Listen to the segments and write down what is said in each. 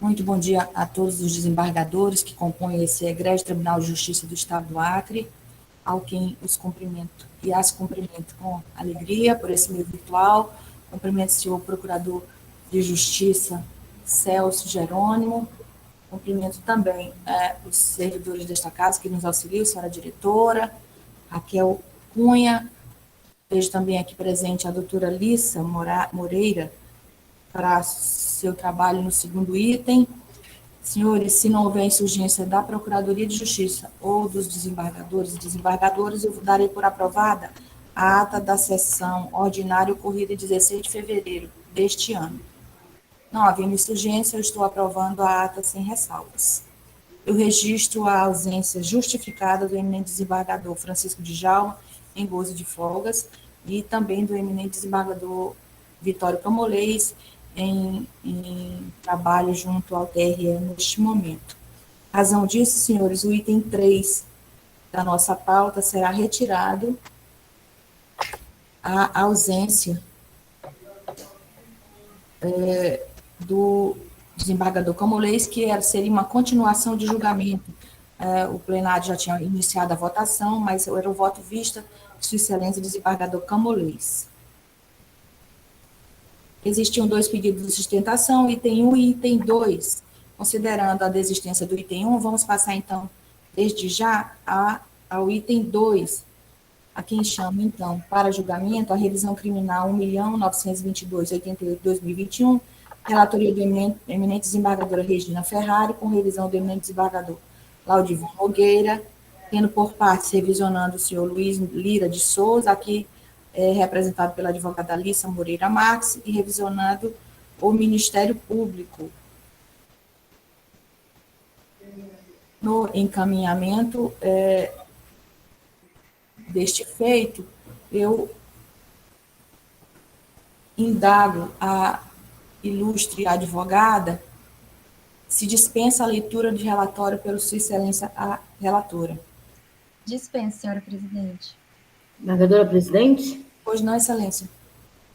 Muito bom dia a todos os desembargadores que compõem esse egrégio Tribunal de Justiça do Estado do Acre, ao quem os cumprimento e as cumprimento com alegria por esse meio virtual. Cumprimento o senhor Procurador de Justiça, Celso Jerônimo. Cumprimento também os servidores desta casa que nos auxiliam, a senhora diretora, Raquel Cunha. Vejo também aqui presente a doutora Lissa Moreira, para seu trabalho no segundo item. Senhores, se não houver insurgência da Procuradoria de Justiça ou dos desembargadores e desembargadoras, eu darei por aprovada a ata da sessão ordinária ocorrida em 16 de fevereiro deste ano. Não havendo insurgência, eu estou aprovando a ata sem ressalvas. Eu registro a ausência justificada do eminente desembargador Francisco Djalma, em gozo de folgas, e também do eminente desembargador Vitório Camolês, em trabalho junto ao TRE neste momento. Razão disso, senhores, o item 3 da nossa pauta será retirado a ausência do desembargador Camolês, que seria uma continuação de julgamento. O plenário já tinha iniciado a votação, mas era o voto vista de Sua Excelência desembargador Camolês. Existiam dois pedidos de sustentação, item 1 e item 2. Considerando a desistência do item 1, vamos passar, então, desde já, ao item 2, a quem chama, então, para julgamento, a revisão criminal 1.922.88/2021, relatoria do eminente desembargadora Regina Ferrari, com revisão do eminente desembargador Laudivon Nogueira, tendo por partes revisionando o senhor Luiz Lira de Souza, aqui representado pela advogada Alissa Moreira Marques, e revisionando o Ministério Público. No encaminhamento deste feito, eu indago a ilustre advogada se dispensa a leitura de relatório pelo Sua Excelência a relatora. Dispensa, senhora presidente. Desembargadora presidente? Pois não, Excelência.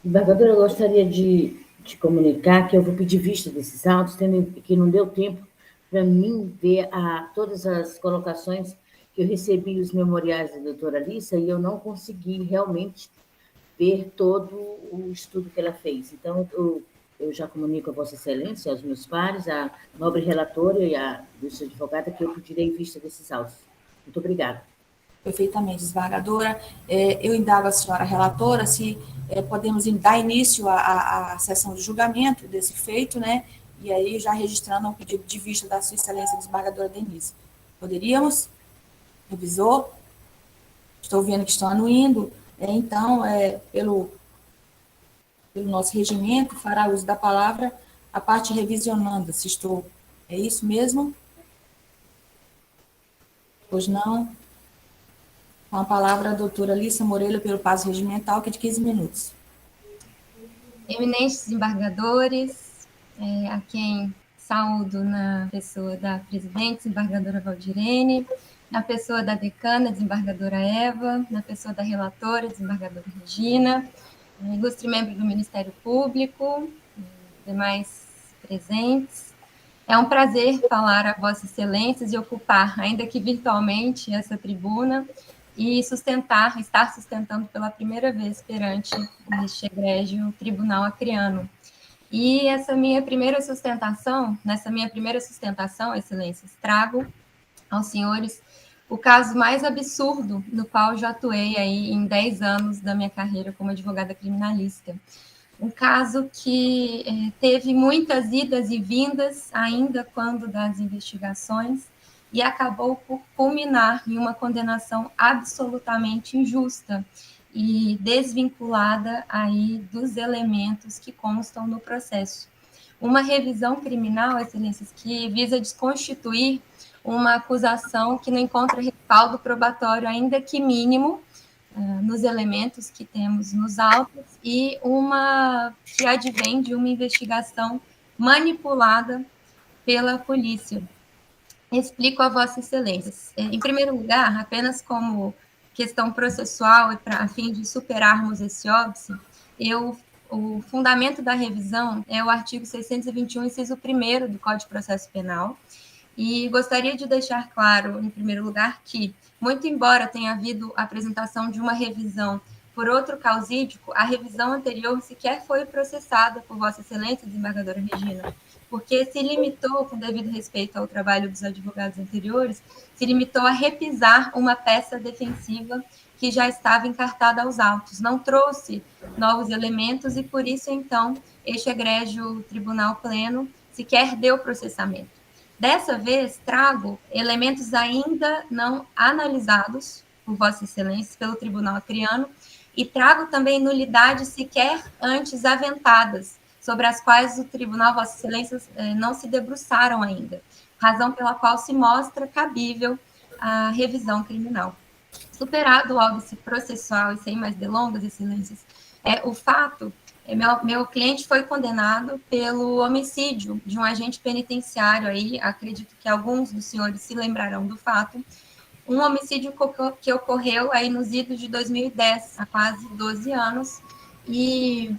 Desembargadora, eu gostaria de te comunicar que eu vou pedir vista desses autos, tendo que não deu tempo para mim ver todas as colocações que eu recebi, os memoriais da doutora Alissa, e eu não consegui realmente ver todo o estudo que ela fez. Então, eu já comunico a Vossa Excelência, aos meus pares, a nobre relatora e a ilustre advogada, que eu pedirei vista desses autos. Muito obrigada. Perfeitamente, desembargadora. Eu indago a senhora relatora se podemos dar início à sessão de julgamento desse feito, né? E aí já registrando o pedido de vista da Sua Excelência desembargadora Denise. Poderíamos? Revisor? Estou vendo que estão anuindo. Então, pelo nosso regimento, fará uso da palavra a parte revisionanda, se estou... É isso mesmo? Pois não? Com a palavra a doutora Alissa Moreira, pelo prazo regimental, que é de 15 minutos. Eminentes desembargadores, a quem saúdo na pessoa da presidente, desembargadora Valdirene, na pessoa da decana, desembargadora Eva, na pessoa da relatora, desembargadora Regina, ilustre membro do Ministério Público, demais presentes. É um prazer falar a Vossas Excelências e ocupar, ainda que virtualmente, essa tribuna e estar sustentando pela primeira vez perante este egrégio Tribunal Acreano. E nessa minha primeira sustentação, Excelências, trago aos senhores o caso mais absurdo no qual já atuei aí em 10 anos da minha carreira como advogada criminalista. Um caso que teve muitas idas e vindas, ainda quando das investigações, e acabou por culminar em uma condenação absolutamente injusta e desvinculada aí dos elementos que constam no processo. Uma revisão criminal, Excelências, que visa desconstituir uma acusação que não encontra respaldo probatório, ainda que mínimo, nos elementos que temos nos autos, e uma que advém de uma investigação manipulada pela polícia. Explico a Vossa Excelência. Em primeiro lugar, apenas como questão processual e a fim de superarmos esse óbice, eu o fundamento da revisão é o artigo 621, inciso 1º do Código de Processo Penal, e gostaria de deixar claro, em primeiro lugar, que, muito embora tenha havido a apresentação de uma revisão por outro causídico, a revisão anterior sequer foi processada por Vossa Excelência, desembargadora Regina, porque se limitou, com devido respeito ao trabalho dos advogados anteriores, se limitou a repisar uma peça defensiva que já estava encartada aos autos, não trouxe novos elementos e, por isso, então, este egrégio Tribunal Pleno sequer deu processamento. Dessa vez, trago elementos ainda não analisados por Vossa Excelência, pelo Tribunal Acreano, e trago também nulidades sequer antes aventadas, sobre as quais o Tribunal, Vossa Excelência, não se debruçaram ainda, razão pela qual se mostra cabível a revisão criminal. Superado o óbice processual e sem mais delongas, Excelências, o fato, meu cliente foi condenado pelo homicídio de um agente penitenciário, aí, acredito que alguns dos senhores se lembrarão do fato, um homicídio que ocorreu aí nos idos de 2010, há quase 12 anos, e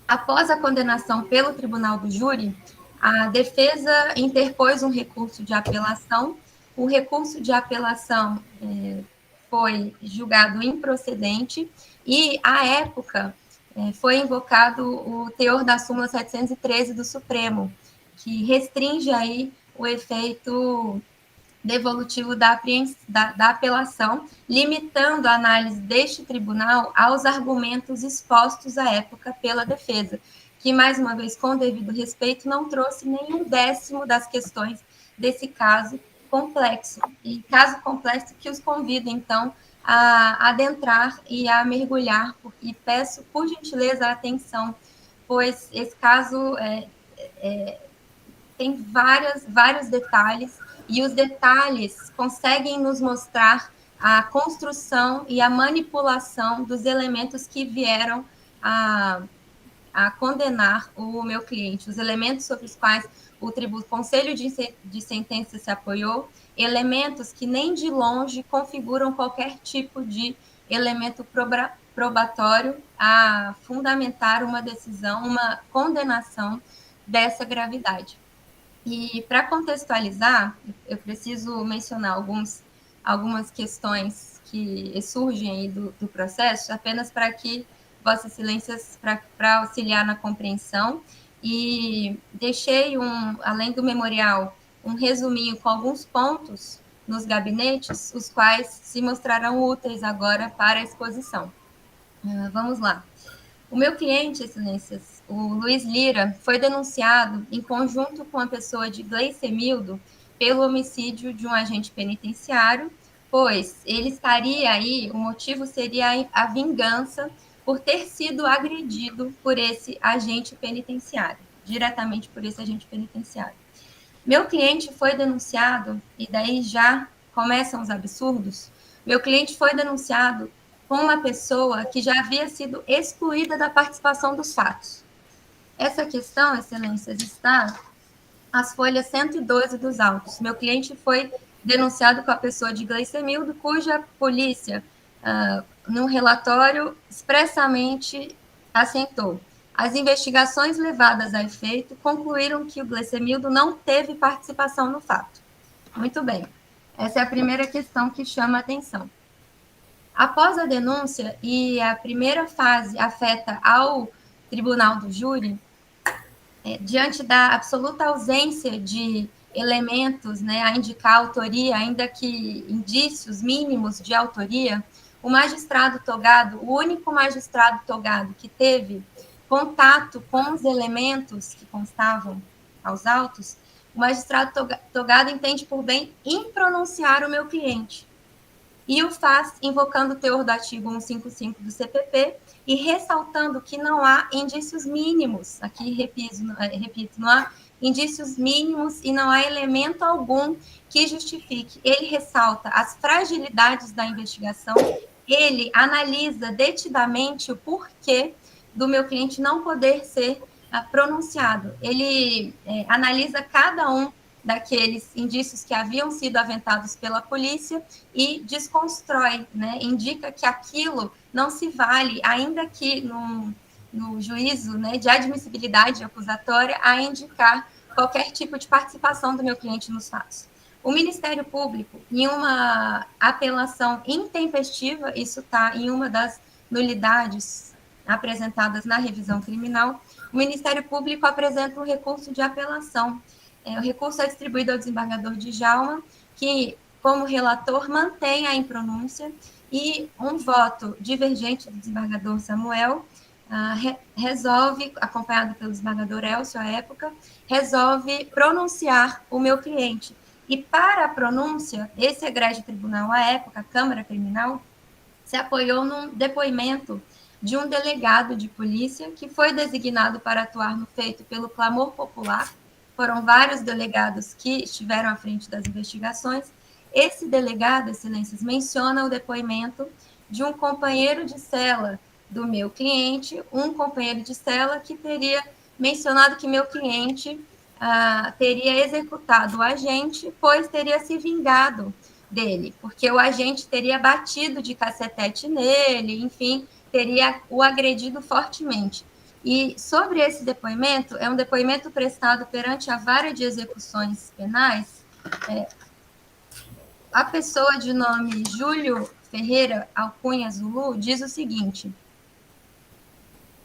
após a condenação pelo Tribunal do Júri, a defesa interpôs um recurso de apelação, o recurso de apelação foi julgado improcedente e, à época, foi invocado o teor da súmula 713 do Supremo, que restringe aí o efeito devolutivo da apelação, limitando a análise deste tribunal aos argumentos expostos à época pela defesa, que, mais uma vez, com devido respeito, não trouxe nenhum décimo das questões desse caso complexo. E caso complexo que os convido, então, a adentrar e a mergulhar, e peço, por gentileza, a atenção, pois esse caso tem vários detalhes, e os detalhes conseguem nos mostrar a construção e a manipulação dos elementos que vieram a condenar o meu cliente, os elementos sobre os quais o Conselho de Sentença se apoiou, elementos que nem de longe configuram qualquer tipo de elemento probatório a fundamentar uma decisão, uma condenação dessa gravidade. E, para contextualizar, eu preciso mencionar algumas questões que surgem aí do processo, apenas para que Vossas Excelências, para auxiliar na compreensão, e deixei, além do memorial, um resuminho com alguns pontos nos gabinetes, os quais se mostrarão úteis agora para a exposição. Vamos lá. O meu cliente, Excelências, o Luiz Lira, foi denunciado em conjunto com a pessoa de Gleicemildo pelo homicídio de um agente penitenciário, pois ele estaria aí, o motivo seria a vingança por ter sido agredido por esse agente penitenciário, diretamente por esse agente penitenciário. Meu cliente foi denunciado, e daí já começam os absurdos, meu cliente foi denunciado com uma pessoa que já havia sido excluída da participação dos fatos. Essa questão, Excelências, está às folhas 112 dos autos. Meu cliente foi denunciado com a pessoa de Gleicemildo, cuja polícia, num relatório, expressamente assentou. As investigações levadas a efeito concluíram que o Gleicemildo não teve participação no fato. Muito bem. Essa é a primeira questão que chama a atenção. Após a denúncia, e a primeira fase afeta ao Tribunal do Júri, diante da absoluta ausência de elementos, né, a indicar autoria, ainda que indícios mínimos de autoria, o magistrado togado, o único magistrado togado que teve contato com os elementos que constavam aos autos, o magistrado togado entende por bem impronunciar o meu cliente. E o faz invocando o teor do artigo 155 do CPP e ressaltando que não há indícios mínimos, aqui repito, não há indícios mínimos e não há elemento algum que justifique. Ele ressalta as fragilidades da investigação, ele analisa detidamente o porquê do meu cliente não poder ser pronunciado. Ele analisa cada um daqueles indícios que haviam sido aventados pela polícia e desconstrói, né? Indica que aquilo não se vale, ainda que no juízo, né, de admissibilidade acusatória a indicar qualquer tipo de participação do meu cliente nos fatos. O Ministério Público, em uma apelação intempestiva, isso está em uma das nulidades apresentadas na revisão criminal, o Ministério Público apresenta um recurso de apelação. O recurso é distribuído ao desembargador Djalma, que, como relator, mantém a impronúncia, e um voto divergente do desembargador Samuel resolve, acompanhado pelo desembargador Elcio à época, resolve pronunciar o meu cliente. E para a pronúncia, esse egrégio tribunal à época, a Câmara Criminal, se apoiou num depoimento de um delegado de polícia que foi designado para atuar no feito pelo clamor popular. Foram vários delegados que estiveram à frente das investigações. Esse delegado, excelências, menciona o depoimento de um companheiro de cela do meu cliente, um companheiro de cela que teria mencionado que meu cliente teria executado o agente, pois teria se vingado dele, porque o agente teria batido de cacetete nele, enfim, teria o agredido fortemente. E sobre esse depoimento, é um depoimento prestado perante a vara de execuções penais. A pessoa de nome Júlio Ferreira Alcunha Zulu diz o seguinte: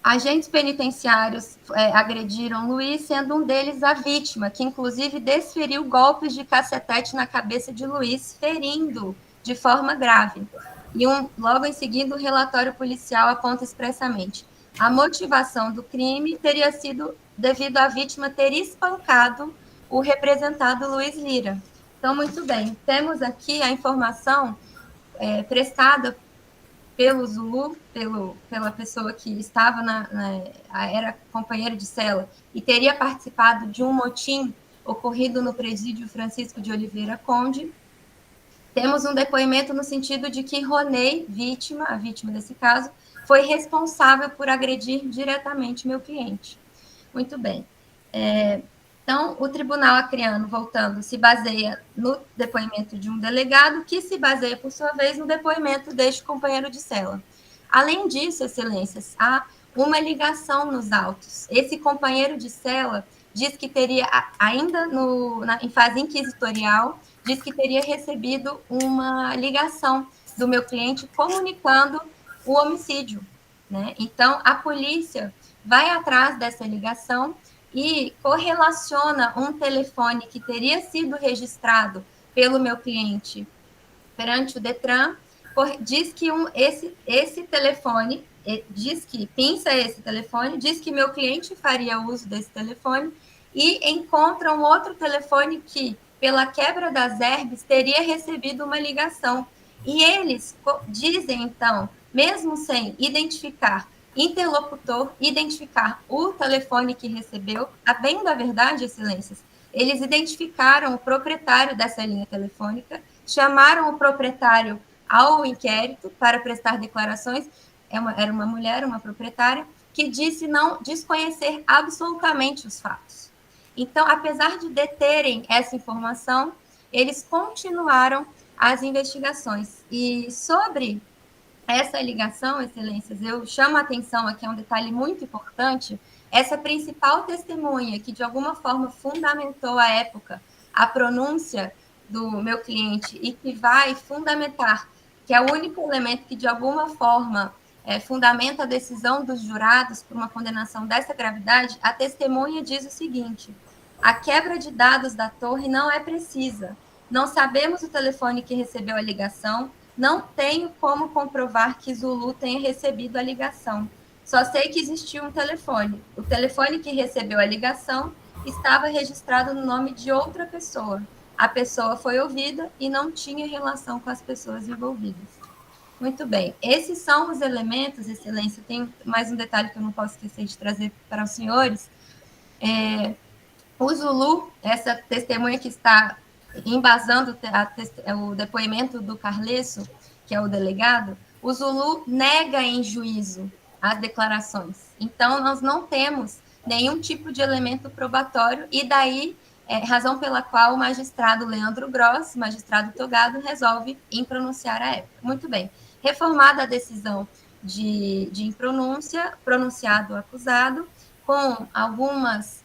agentes penitenciários agrediram Luiz, sendo um deles a vítima, que inclusive desferiu golpes de cacetete na cabeça de Luiz, ferindo de forma grave. E logo em seguida, o relatório policial aponta expressamente: a motivação do crime teria sido devido à vítima ter espancado o representado Luiz Lira. Então, muito bem, temos aqui a informação prestada pelo Zulu, pela pessoa que estava era companheiro de cela e teria participado de um motim ocorrido no presídio Francisco de Oliveira Conde. Temos um depoimento no sentido de que Ronei, a vítima desse caso, foi responsável por agredir diretamente meu cliente. Muito bem. Então, o tribunal acreano, voltando, se baseia no depoimento de um delegado, que se baseia, por sua vez, no depoimento deste companheiro de cela. Além disso, excelências, há uma ligação nos autos. Esse companheiro de cela diz que teria, ainda em fase inquisitorial, diz que teria recebido uma ligação do meu cliente comunicando o homicídio, né? Então, a polícia vai atrás dessa ligação e correlaciona um telefone que teria sido registrado pelo meu cliente perante o Detran, diz que esse telefone, diz que pinça esse telefone, diz que meu cliente faria uso desse telefone e encontra um outro telefone que, pela quebra das herbes, teria recebido uma ligação. E eles dizem, então, mesmo sem identificar interlocutor, identificar o telefone que recebeu, a bem da verdade, excelências, eles identificaram o proprietário dessa linha telefônica, chamaram o proprietário ao inquérito para prestar declarações. Era uma mulher, uma proprietária, que disse não desconhecer absolutamente os fatos. Então, apesar de deterem essa informação, eles continuaram as investigações. E sobre essa ligação, excelências, eu chamo a atenção aqui, é um detalhe muito importante, essa principal testemunha que, de alguma forma, fundamentou à época a pronúncia do meu cliente e que vai fundamentar, que é o único elemento que, de alguma forma, fundamenta a decisão dos jurados por uma condenação dessa gravidade, a testemunha diz o seguinte: a quebra de dados da torre não é precisa. Não sabemos o telefone que recebeu a ligação, não tenho como comprovar que Zulu tenha recebido a ligação. Só sei que existiu um telefone. O telefone que recebeu a ligação estava registrado no nome de outra pessoa. A pessoa foi ouvida e não tinha relação com as pessoas envolvidas. Muito bem. Esses são os elementos, excelência. Tem mais um detalhe que eu não posso esquecer de trazer para os senhores. O Zulu, essa testemunha que está embasando o depoimento do Carlesso, que é o delegado, o Zulu nega em juízo as declarações. Então, nós não temos nenhum tipo de elemento probatório, e daí, razão pela qual o magistrado Leandro Gross, magistrado togado, resolve impronunciar a época. Muito bem. Reformada a decisão de impronúncia pronunciado o acusado, com algumas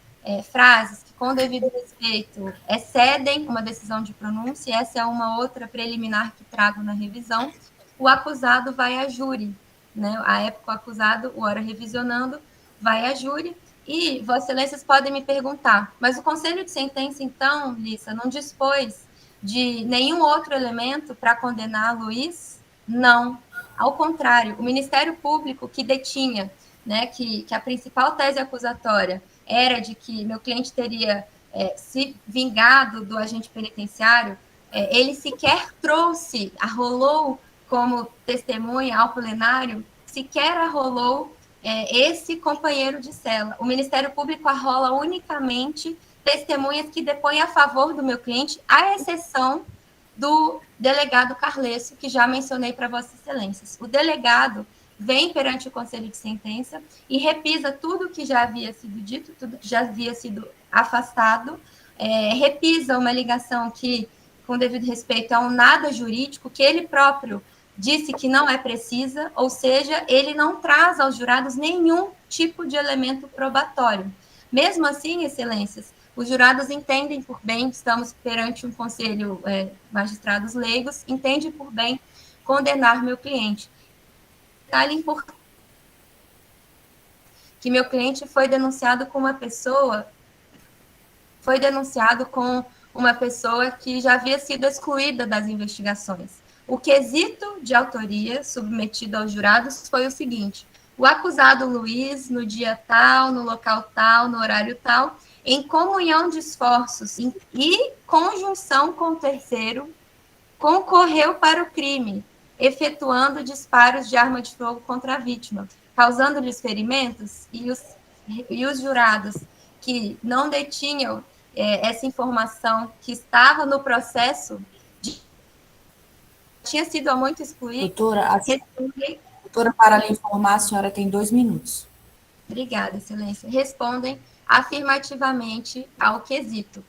frases que, com devido respeito, excedem uma decisão de pronúncia, e essa é uma outra preliminar que trago na revisão. O acusado vai a júri, né? À época, o acusado, o hora revisionando, vai a júri, e Vossas Excelências podem me perguntar, mas o Conselho de Sentença, então, Lissa, não dispôs de nenhum outro elemento para condenar Luiz? Não. Ao contrário, o Ministério Público, que detinha, né, que a principal tese acusatória era de que meu cliente teria se vingado do agente penitenciário, ele sequer trouxe, arrolou como testemunha ao plenário, sequer arrolou esse companheiro de cela. O Ministério Público arrola unicamente testemunhas que depõem a favor do meu cliente, à exceção do delegado Carlesso, que já mencionei para Vossas Excelências. O delegado vem perante o Conselho de Sentença e repisa tudo que já havia sido dito, tudo que já havia sido afastado, repisa uma ligação que, com devido respeito, é um nada jurídico, que ele próprio disse que não é precisa, ou seja, ele não traz aos jurados nenhum tipo de elemento probatório. Mesmo assim, Excelências, os jurados entendem por bem, estamos perante um conselho, magistrados leigos, entendem por bem condenar meu cliente. Detalhe importante, que meu cliente foi denunciado com uma pessoa que já havia sido excluída das investigações. O quesito de autoria submetido aos jurados foi o seguinte: o acusado Luiz, no dia tal, no local tal, no horário tal, em comunhão de esforços e conjunção com o terceiro, concorreu para o crime, efetuando disparos de arma de fogo contra a vítima, causando-lhes ferimentos, e os jurados que não detinham essa informação que estava no processo, tinha sido há muito excluído. Doutora, para lhe informar, a senhora tem 2 minutos. Obrigada, Excelência. Respondem afirmativamente ao quesito.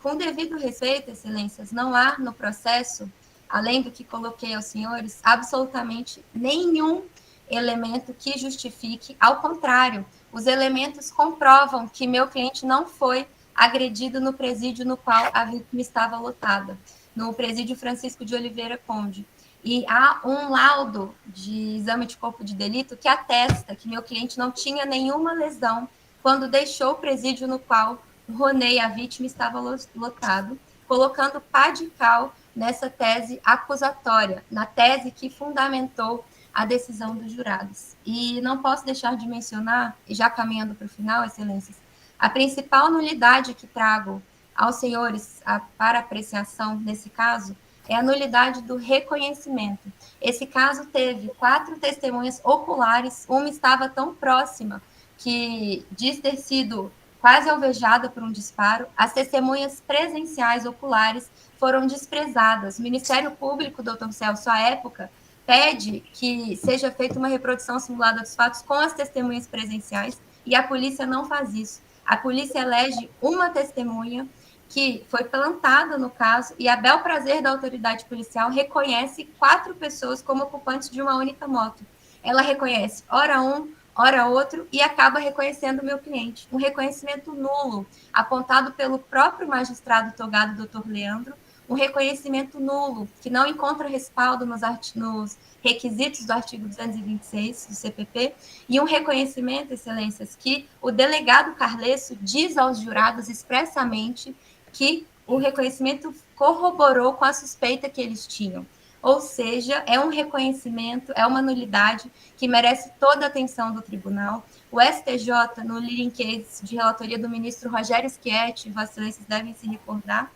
Com devido respeito, Excelências, não há no processo, além do que coloquei aos senhores, absolutamente nenhum elemento que justifique, ao contrário, os elementos comprovam que meu cliente não foi agredido no presídio no qual a vítima estava lotada, no presídio Francisco de Oliveira Conde. E há um laudo de exame de corpo de delito que atesta que meu cliente não tinha nenhuma lesão quando deixou o presídio no qual o Ronei, a vítima, estava lotado, colocando pá de cal nessa tese acusatória, na tese que fundamentou a decisão dos jurados. E não posso deixar de mencionar, e já caminhando para o final, Excelências, a principal nulidade que trago aos senhores para apreciação nesse caso é a nulidade do reconhecimento. Esse caso teve 4 testemunhas oculares, uma estava tão próxima que diz ter sido quase alvejada por um disparo. As testemunhas presenciais oculares foram desprezadas. O Ministério Público, doutor Celso, à época, pede que seja feita uma reprodução simulada dos fatos com as testemunhas presenciais, e a polícia não faz isso. A polícia elege uma testemunha que foi plantada no caso, e a bel prazer da autoridade policial reconhece 4 pessoas como ocupantes de uma única moto. Ela reconhece ora um, ora outro, e acaba reconhecendo o meu cliente. Um reconhecimento nulo, apontado pelo próprio magistrado togado, doutor Leandro, um reconhecimento nulo, que não encontra respaldo nos requisitos do artigo 226 do CPP, e um reconhecimento, Excelências, que o delegado Carlesso diz aos jurados expressamente que o reconhecimento corroborou com a suspeita que eles tinham. Ou seja, é um reconhecimento, é uma nulidade que merece toda a atenção do tribunal. O STJ, no leading case de relatoria do ministro Rogério Schietti, Vossas Excelências devem se recordar,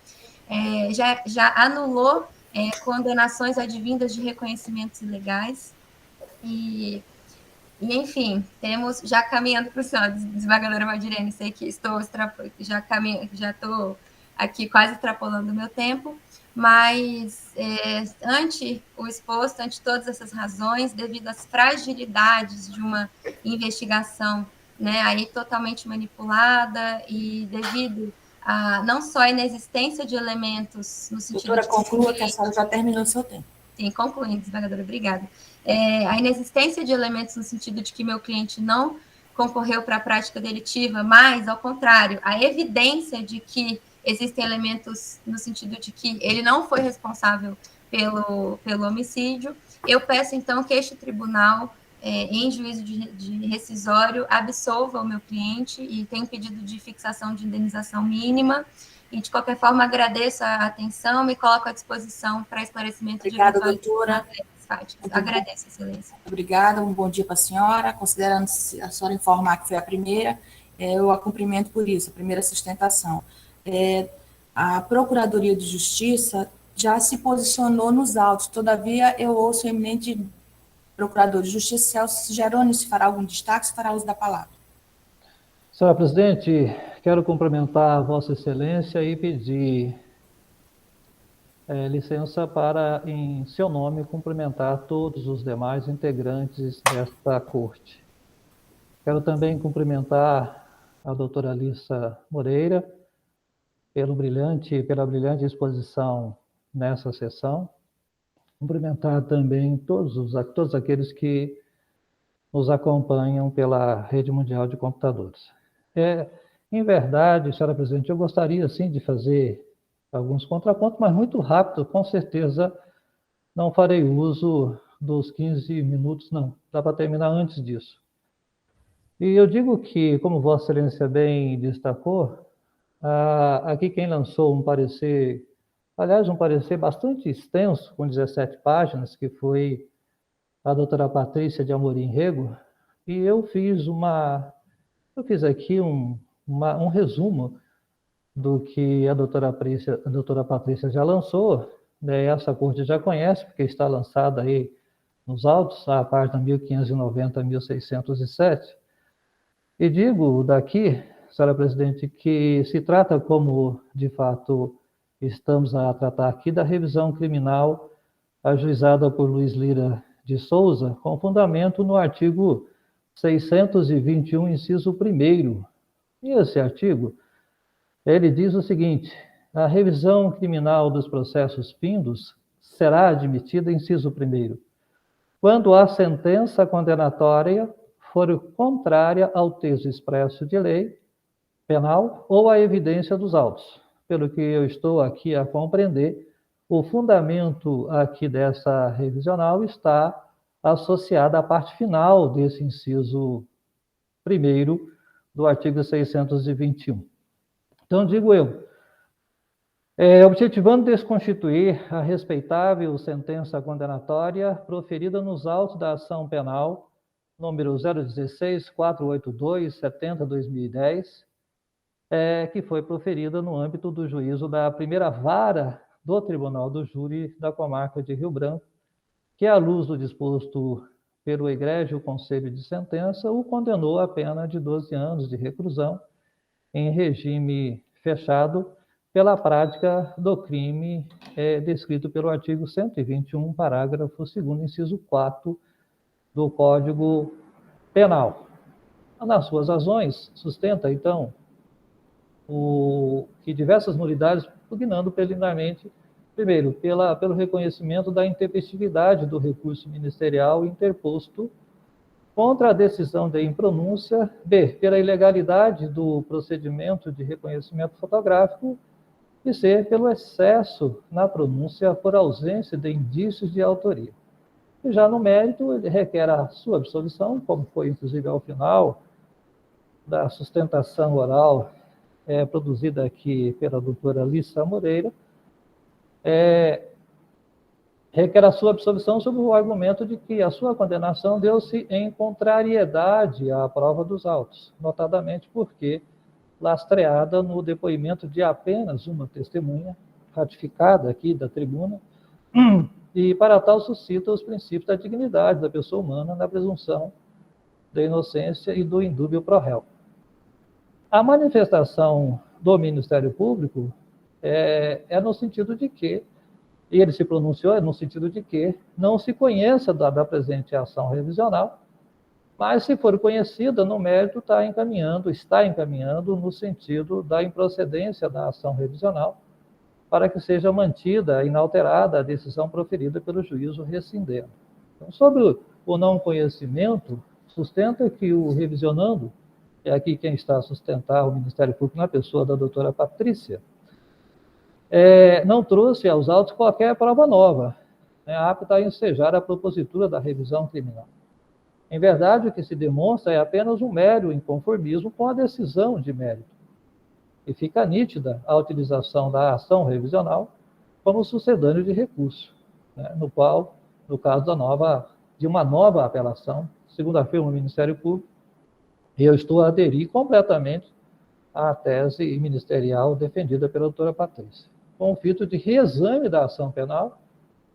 já anulou condenações advindas de reconhecimentos ilegais. E enfim, temos, já caminhando para o senhor, desembargadora Valdirene, sei que já estou aqui quase extrapolando o meu tempo, mas ante o exposto, ante todas essas razões, devido às fragilidades de uma investigação, né, aí totalmente manipulada, e devido a não só a inexistência de elementos no sentido... Doutora, conclua que a senhora já terminou o seu tempo. Sim, concluindo, desembargadora, obrigada. a inexistência de elementos no sentido de que meu cliente não concorreu para a prática delitiva, mas, ao contrário, a evidência de que existem elementos no sentido de que ele não foi responsável pelo homicídio, eu peço, então, que este tribunal, em juízo de rescisório, absolva o meu cliente e tem pedido de fixação de indenização mínima. E, de qualquer forma, agradeço a atenção e coloco à disposição para esclarecimento. Obrigada, doutora. Agradeço, excelência. Obrigada, um bom dia para a senhora. Considerando a senhora informar que foi a primeira, eu a cumprimento por isso, a primeira sustentação. A Procuradoria de Justiça já se posicionou nos autos, todavia eu ouço o eminente Procurador de Justiça, Celso Jerônimo, se fará algum destaque, se fará uso da palavra. Senhora presidente, quero cumprimentar Vossa Excelência e pedir licença para, em seu nome, cumprimentar todos os demais integrantes desta corte. Quero também cumprimentar a doutora Alissa Moreira pela brilhante exposição nessa sessão. Cumprimentar também todos aqueles que nos acompanham pela Rede Mundial de Computadores. Em verdade, senhora presidente, eu gostaria, sim, de fazer alguns contrapontos, mas muito rápido, com certeza não farei uso dos 15 minutos, não. Dá para terminar antes disso. E eu digo que, como Vossa Excelência bem destacou, aqui quem lançou um parecer, aliás, um parecer bastante extenso, com 17 páginas, que foi a doutora Patrícia de Amorim Rego, e eu fiz aqui um resumo do que a doutora Patrícia já lançou, né? Essa corte já conhece, porque está lançada aí nos autos, a página 1590 a 1607. E digo daqui, senhora presidente, que se trata, como de fato estamos a tratar aqui, da revisão criminal ajuizada por Luiz Lira de Souza, com fundamento no artigo 621, inciso 1º. E esse artigo, ele diz o seguinte: a revisão criminal dos processos findos será admitida, inciso 1º, quando a sentença condenatória for contrária ao texto expresso de lei penal ou à evidência dos autos. Pelo que eu estou aqui a compreender, o fundamento aqui dessa revisional está associado à parte final desse inciso 1º do artigo 621. Então, digo eu, objetivando desconstituir a respeitável sentença condenatória proferida nos autos da ação penal número 016-482-70-2010, que foi proferida no âmbito do juízo da primeira vara do Tribunal do Júri da Comarca de Rio Branco, que, à luz do disposto pelo egrégio Conselho de Sentença, o condenou à pena de 12 anos de reclusão em regime fechado pela prática do crime descrito pelo artigo 121, parágrafo 2º, inciso 4 do Código Penal. Nas suas razões, sustenta, então, que diversas nulidades, pugnando preliminarmente, primeiro, pelo reconhecimento da intempestividade do recurso ministerial interposto contra a decisão de impronúncia, b, pela ilegalidade do procedimento de reconhecimento fotográfico, e c, pelo excesso na pronúncia por ausência de indícios de autoria. E já no mérito, ele requer a sua absolvição, como foi, inclusive, ao final da sustentação oral produzida aqui pela doutora Alissa Moreira, requer a sua absolvição sob o argumento de que a sua condenação deu-se em contrariedade à prova dos autos, notadamente porque lastreada no depoimento de apenas uma testemunha, ratificada aqui da tribuna, e para tal suscita os princípios da dignidade da pessoa humana na presunção da inocência e do indúbio pro réu. A manifestação do Ministério Público é no sentido de que, e ele se pronunciou no sentido de que não se conheça da presente ação revisional, mas, se for conhecida, no mérito está encaminhando no sentido da improcedência da ação revisional, para que seja mantida inalterada a decisão proferida pelo juízo rescindendo. Então, sobre o não conhecimento, sustenta que o revisionando, é aqui quem está a sustentar o Ministério Público na pessoa da doutora Patrícia, não trouxe aos autos qualquer prova nova, né, apta a ensejar a propositura da revisão criminal. Em verdade, o que se demonstra é apenas um mero inconformismo com a decisão de mérito. E fica nítida a utilização da ação revisional como sucedâneo de recurso, né, no qual, no caso de uma nova apelação, segundo afirma o Ministério Público, eu estou a aderir completamente à tese ministerial defendida pela doutora Patrícia, com o fito de reexame da ação penal,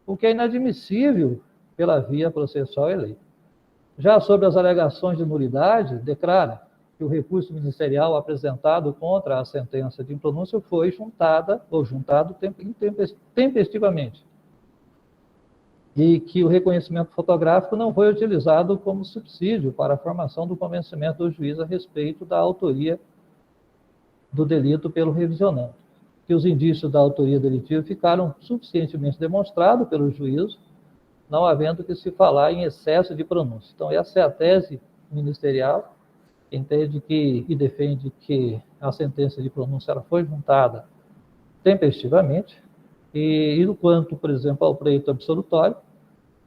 o que é inadmissível pela via processual eleita. Já sobre as alegações de nulidade, declara que o recurso ministerial apresentado contra a sentença de impronúncia foi juntado tempestivamente e que o reconhecimento fotográfico não foi utilizado como subsídio para a formação do convencimento do juiz a respeito da autoria do delito pelo revisionando, que os indícios da autoria delitiva ficaram suficientemente demonstrados pelo juízo, não havendo que se falar em excesso de pronúncia. Então, essa é a tese ministerial, que entende que e defende que a sentença de pronúncia ela foi juntada tempestivamente, e no quanto, por exemplo, ao pleito absolutório,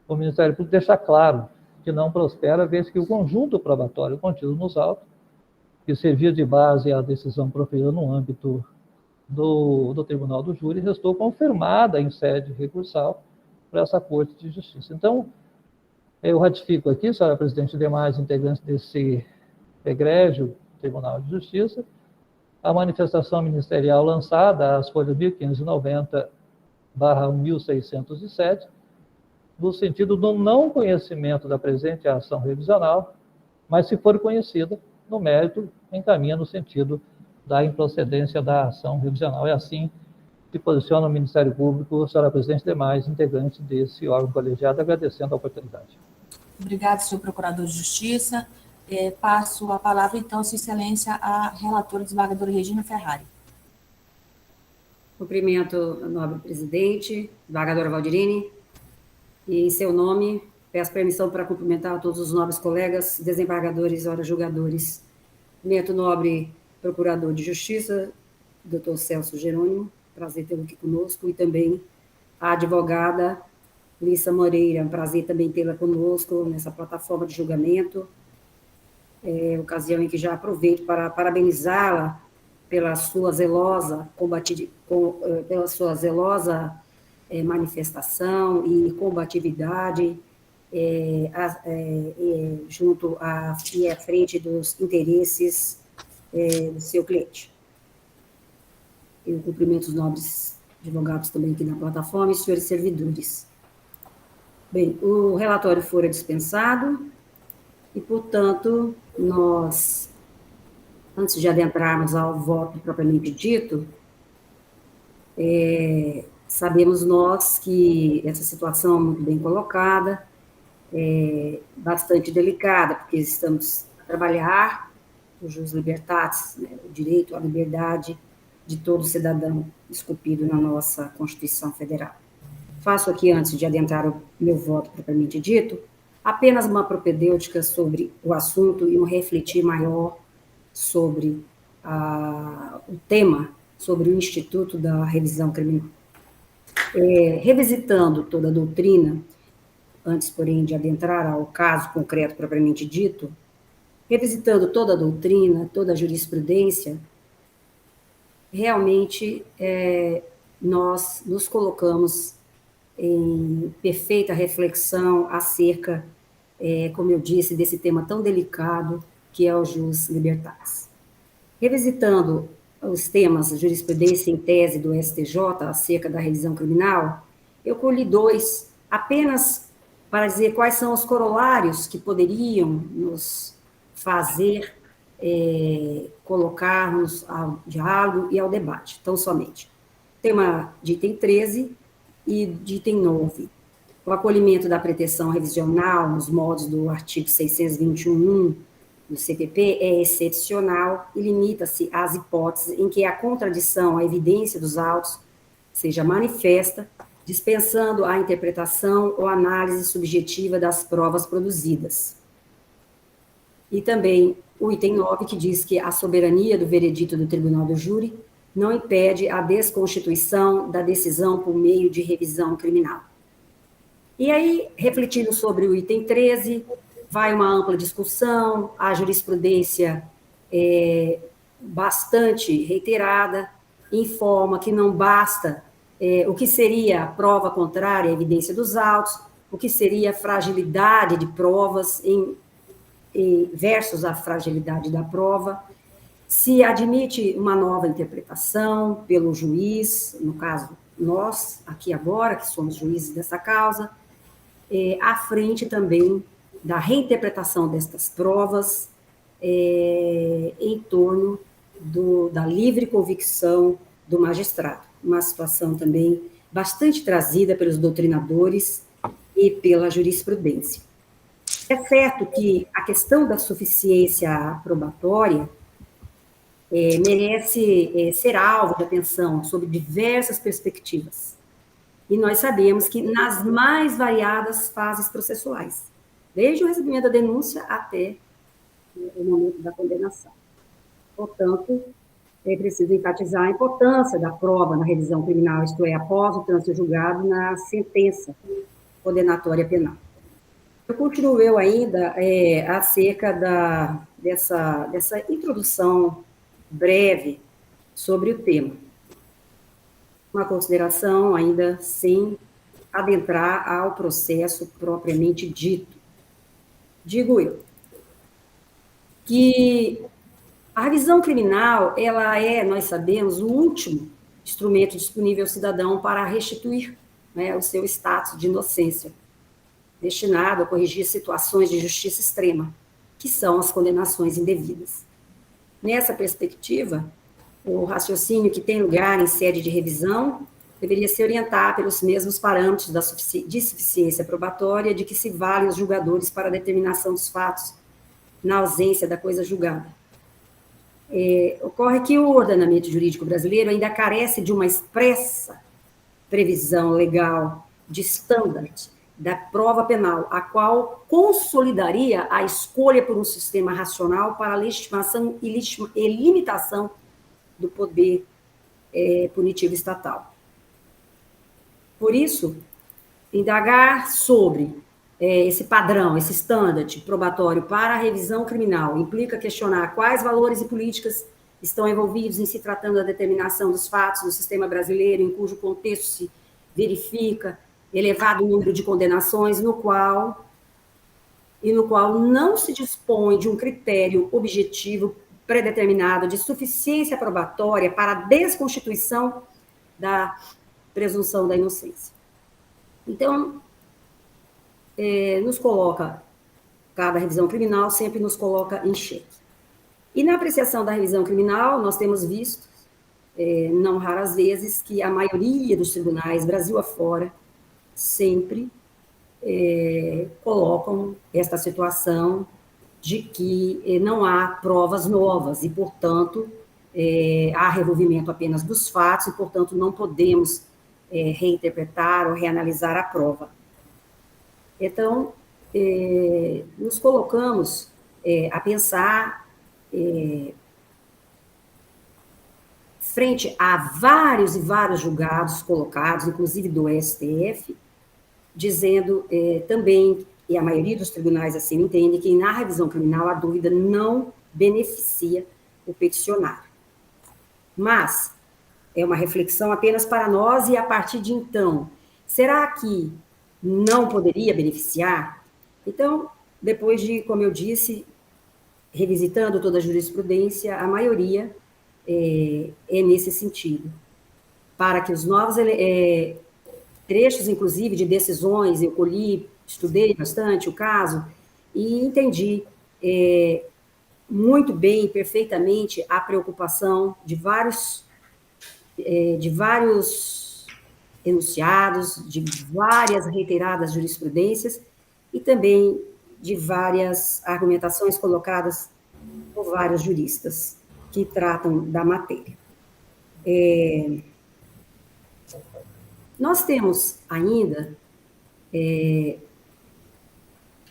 o Ministério Público deixa claro que não prospera, vez que o conjunto probatório contido nos autos, que servia de base à decisão proferida no âmbito do Tribunal do Júri, restou confirmada em sede recursal para essa Corte de Justiça. Então, eu ratifico aqui, senhora presidente e demais integrantes desse egrégio Tribunal de Justiça, a manifestação ministerial lançada às folhas 1590/1607, no sentido do não conhecimento da presente ação revisional, mas, se for conhecida, no mérito, encaminha no sentido da improcedência da ação revisional. É assim que posiciona o Ministério Público, senhora presidente e demais integrantes desse órgão colegiado, agradecendo a oportunidade. Obrigado, senhor Procurador de Justiça. Passo a palavra, então, Sua Excelência, à relatora desembargadora Regina Ferrari. Cumprimento a nobre presidente, desembargadora Valdirine, e em seu nome peço permissão para cumprimentar todos os nobres colegas, desembargadores e julgadores. Cumprimento o nobre Procurador de Justiça, doutor Celso Jerônimo, prazer tê-lo aqui conosco, e também a advogada Lissa Moreira, prazer também tê-la conosco nessa plataforma de julgamento, ocasião em que já aproveito para parabenizá-la pela sua zelosa manifestação e combatividade junto e à frente dos interesses do seu cliente. Eu cumprimento os nobres advogados também aqui na plataforma e senhores servidores. Bem, o relatório fora dispensado e, portanto, nós, antes de adentrarmos ao voto propriamente dito, sabemos nós que essa situação muito bem colocada, bastante delicada, porque estamos a trabalhar o jus libertatis, né, o direito à liberdade de todo cidadão esculpido na nossa Constituição Federal. Faço aqui, antes de adentrar o meu voto propriamente dito, apenas uma propedêutica sobre o assunto e um refletir maior sobre o tema, sobre o Instituto da Revisão Criminal. Revisitando toda a doutrina, antes, porém, de adentrar ao caso concreto propriamente dito, revisitando toda a doutrina, toda a jurisprudência, realmente nós nos colocamos em perfeita reflexão acerca, como eu disse, desse tema tão delicado que é o jus libertatis. Revisitando os temas da jurisprudência em tese do STJ acerca da revisão criminal, eu colhi dois, apenas para dizer quais são os corolários que poderiam nos fazer colocar-nos ao diálogo e ao debate, tão somente. Tema de item 13 e de item 9. O acolhimento da pretensão revisional nos modos do artigo 621 do CPP é excepcional e limita-se às hipóteses em que a contradição, a evidência dos autos seja manifesta dispensando a interpretação ou análise subjetiva das provas produzidas. E também o item 9, que diz que a soberania do veredito do tribunal do júri não impede a desconstituição da decisão por meio de revisão criminal. E aí, refletindo sobre o item 13, vai uma ampla discussão, a jurisprudência é bastante reiterada, informa que não basta o que seria a prova contrária à evidência dos autos, o que seria a fragilidade de provas versus a fragilidade da prova, se admite uma nova interpretação pelo juiz, no caso, nós, aqui agora, que somos juízes dessa causa, à frente também da reinterpretação destas provas em torno da livre convicção do magistrado. Uma situação também bastante trazida pelos doutrinadores e pela jurisprudência. É certo que a questão da suficiência probatória merece ser alvo de atenção sob diversas perspectivas. E nós sabemos que nas mais variadas fases processuais, desde o recebimento da denúncia até o momento da condenação. Portanto, é preciso enfatizar a importância da prova na revisão criminal, isto é, após o trânsito julgado na sentença condenatória penal. Eu continuo ainda acerca dessa introdução breve sobre o tema. Uma consideração ainda sem adentrar ao processo propriamente dito. Digo eu que a revisão criminal, ela nós sabemos, o último instrumento disponível ao cidadão para restituir, né, o seu status de inocência, destinado a corrigir situações de justiça extrema, que são as condenações indevidas. Nessa perspectiva, o raciocínio que tem lugar em sede de revisão deveria se orientar pelos mesmos parâmetros de suficiência probatória de que se valem os julgadores para a determinação dos fatos na ausência da coisa julgada. Ocorre que o ordenamento jurídico brasileiro ainda carece de uma expressa previsão legal de standard da prova penal, a qual consolidaria a escolha por um sistema racional para a legitimação e limitação do poder punitivo estatal. Por isso, indagar sobre esse padrão, esse standard probatório para a revisão criminal implica questionar quais valores e políticas estão envolvidos em se tratando da determinação dos fatos do sistema brasileiro, em cujo contexto se verifica elevado número de condenações, no qual não se dispõe de um critério objetivo predeterminado de suficiência probatória para a desconstituição da presunção da inocência. Então, cada revisão criminal sempre nos coloca em xeque. E na apreciação da revisão criminal, nós temos visto, não raras vezes, que a maioria dos tribunais, Brasil afora, sempre colocam esta situação de que não há provas novas e, portanto, há revolvimento apenas dos fatos e, portanto, não podemos reinterpretar ou reanalisar a prova. Então, nos colocamos a pensar frente a vários e vários julgados colocados, inclusive do STF, dizendo também, e a maioria dos tribunais assim entende, que na revisão criminal a dúvida não beneficia o peticionário. Mas é uma reflexão apenas para nós e a partir de então, será que não poderia beneficiar? Então, depois de, como eu disse, revisitando toda a jurisprudência, a maioria é nesse sentido, para que os novos trechos, inclusive, de decisões, eu colhi, estudei bastante o caso e entendi muito bem e perfeitamente a preocupação de vários enunciados, de várias reiteradas jurisprudências e também de várias argumentações colocadas por vários juristas que tratam da matéria. Nós temos ainda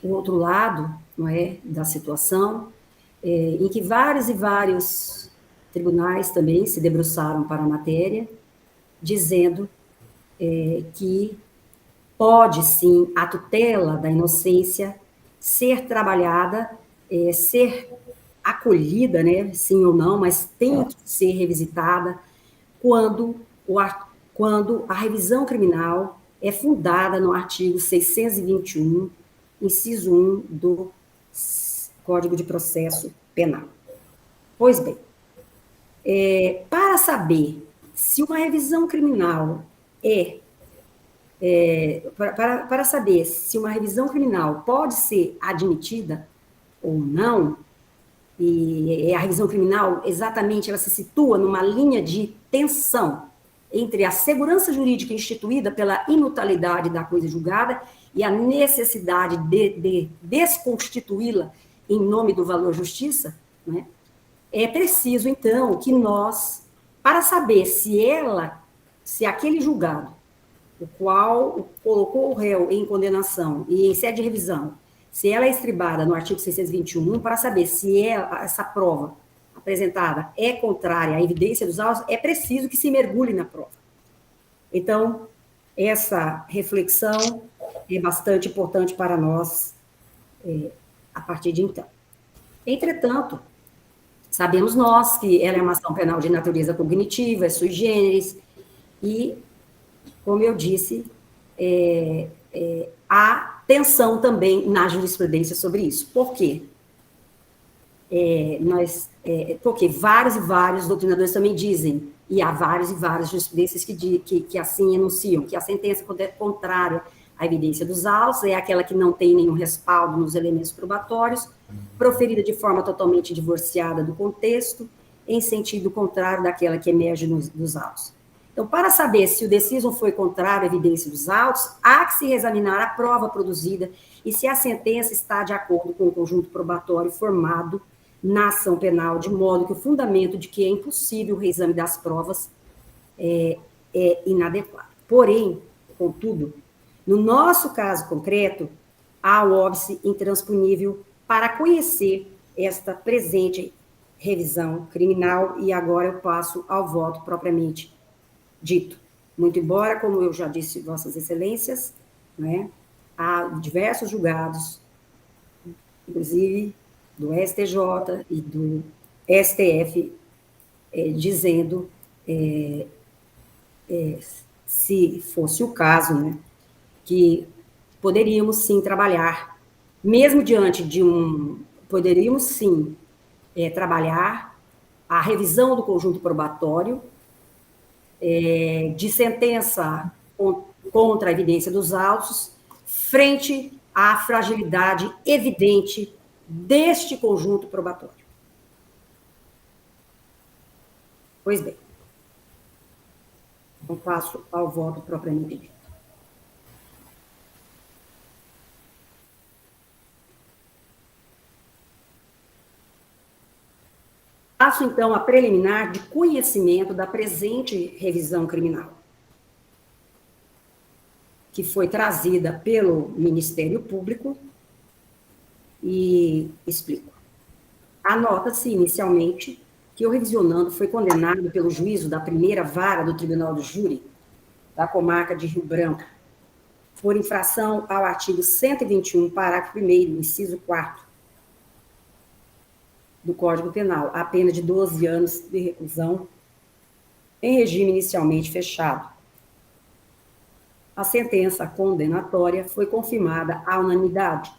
o outro lado, não é, da situação, em que vários e vários tribunais também se debruçaram para a matéria, dizendo que pode, sim, a tutela da inocência ser trabalhada, ser acolhida, né, sim ou não, mas tem que ser revisitada quando a revisão criminal é fundada no artigo 621, inciso 1 do Código de Processo Penal. Pois bem, para saber se uma revisão criminal para saber se uma revisão criminal pode ser admitida ou não, e a revisão criminal, exatamente, ela se situa numa linha de tensão entre a segurança jurídica instituída pela imutabilidade da coisa julgada e a necessidade de desconstituí-la em nome do valor justiça, né? É preciso, então, que nós, para saber se aquele julgado, o qual colocou o réu em condenação e em sede de revisão, se ela é estribada no artigo 621, para saber se essa prova apresentada é contrária à evidência dos autos, é preciso que se mergulhe na prova. Então, essa reflexão é bastante importante para nós a partir de então. Entretanto, sabemos nós que ela é uma ação penal de natureza cognitiva, é sui generis, e, como eu disse, há tensão também na jurisprudência sobre isso. Por quê? Porque vários e vários doutrinadores também dizem, e há vários e várias jurisprudências que assim enunciam, que a sentença contrária à evidência dos autos é aquela que não tem nenhum respaldo nos elementos probatórios, proferida de forma totalmente divorciada do contexto, em sentido contrário daquela que emerge dos autos. Então, para saber se o decisum foi contrário à evidência dos autos, há que se reexaminar a prova produzida e se a sentença está de acordo com o conjunto probatório formado na ação penal, de modo que o fundamento de que é impossível o reexame das provas é inadequado. Porém, contudo, no nosso caso concreto, há o óbice intransponível para conhecer esta presente revisão criminal, e agora eu passo ao voto propriamente dito. Muito embora, como eu já disse, Vossas Excelências, né, há diversos julgados, inclusive do STJ e do STF, dizendo, se fosse o caso, né, que poderíamos sim trabalhar, mesmo diante de poderíamos sim trabalhar a revisão do conjunto probatório, de sentença contra a evidência dos autos, frente à fragilidade evidente deste conjunto probatório. Pois bem, eu passo ao voto propriamente dito. Passo, então, a preliminar de conhecimento da presente revisão criminal, que foi trazida pelo Ministério Público, e explico. Anota-se, inicialmente, que o revisionando foi condenado pelo juízo da primeira vara do Tribunal do Júri, da comarca de Rio Branco, por infração ao artigo 121, parágrafo 1º, inciso 4º, do Código Penal, a pena de 12 anos de reclusão, em regime inicialmente fechado. A sentença condenatória foi confirmada à unanimidade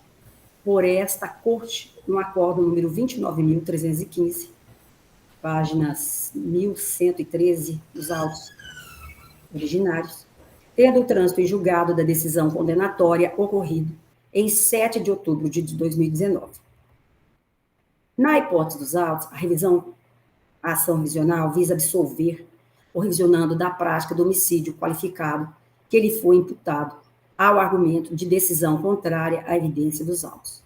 por esta Corte no acordo número 29.315, páginas 1113 dos autos originários, tendo o trânsito em julgado da decisão condenatória ocorrido em 7 de outubro de 2019. Na hipótese dos autos, a ação revisional visa absolver o revisionando da prática do homicídio qualificado que lhe foi imputado ao argumento de decisão contrária à evidência dos autos.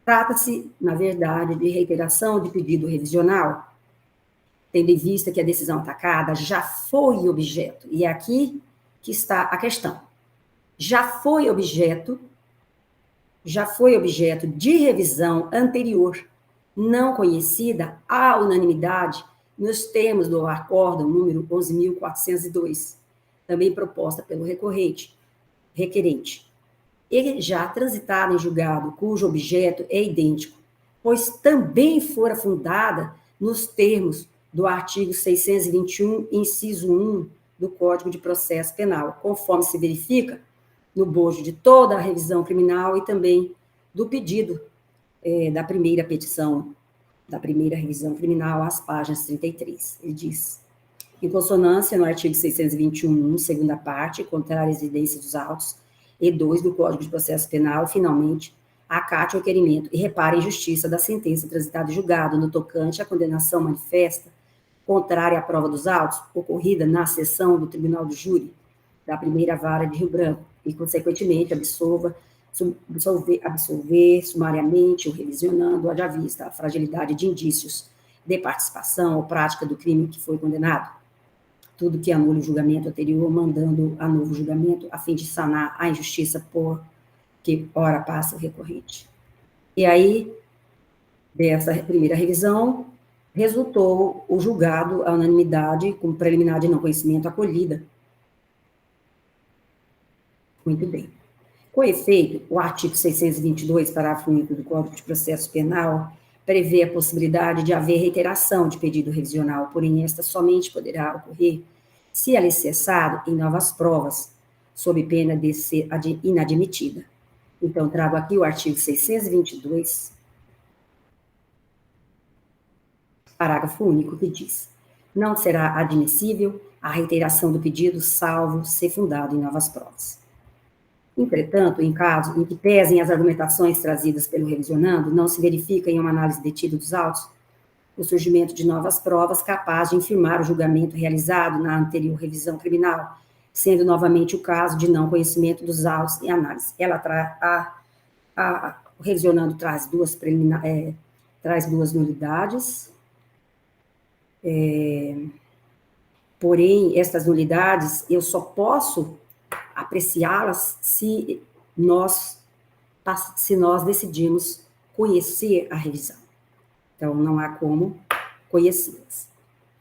Trata-se, na verdade, de reiteração de pedido revisional, tendo em vista que a decisão atacada já foi objeto, e aqui que está a questão. Já foi objeto de revisão anterior, não conhecida à unanimidade nos termos do acórdão número 11.402, também proposta pelo requerente, e já transitada em julgado, cujo objeto é idêntico, pois também fora fundada nos termos do artigo 621, inciso 1 do Código de Processo Penal, conforme se verifica no bojo de toda a revisão criminal e também do pedido da primeira petição, da primeira revisão criminal, às páginas 33. Ele diz: em consonância no artigo 621, segunda parte, contrária à residência dos autos, e 2 do Código de Processo Penal, finalmente, acate o requerimento e repare a injustiça da sentença transitada e julgado no tocante à condenação manifesta, contrária à prova dos autos, ocorrida na sessão do Tribunal do Júri da primeira vara de Rio Branco, e, consequentemente, absolver sumariamente ou revisionando, haja vista a fragilidade de indícios de participação ou prática do crime que foi condenado. Tudo que anule o julgamento anterior, mandando a novo julgamento, a fim de sanar a injustiça por que ora passa o recorrente. E aí, dessa primeira revisão, resultou o julgado à unanimidade, com preliminar de não conhecimento acolhida. Muito bem. Com efeito, o artigo 622, parágrafo único do Código de Processo Penal, prevê a possibilidade de haver reiteração de pedido revisional, porém esta somente poderá ocorrer se alicerçado em novas provas, sob pena de ser inadmitida. Então, trago aqui o artigo 622, parágrafo único, que diz: não será admissível a reiteração do pedido, salvo ser fundado em novas provas. Entretanto, em caso em que pesem as argumentações trazidas pelo revisionando, não se verifica em uma análise detida dos autos o surgimento de novas provas capazes de infirmar o julgamento realizado na anterior revisão criminal, sendo novamente o caso de não conhecimento dos autos e análise. O revisionando traz duas nulidades, porém, estas nulidades eu só posso apreciá-las se nós decidimos conhecer a revisão. Então, não há como conhecê-las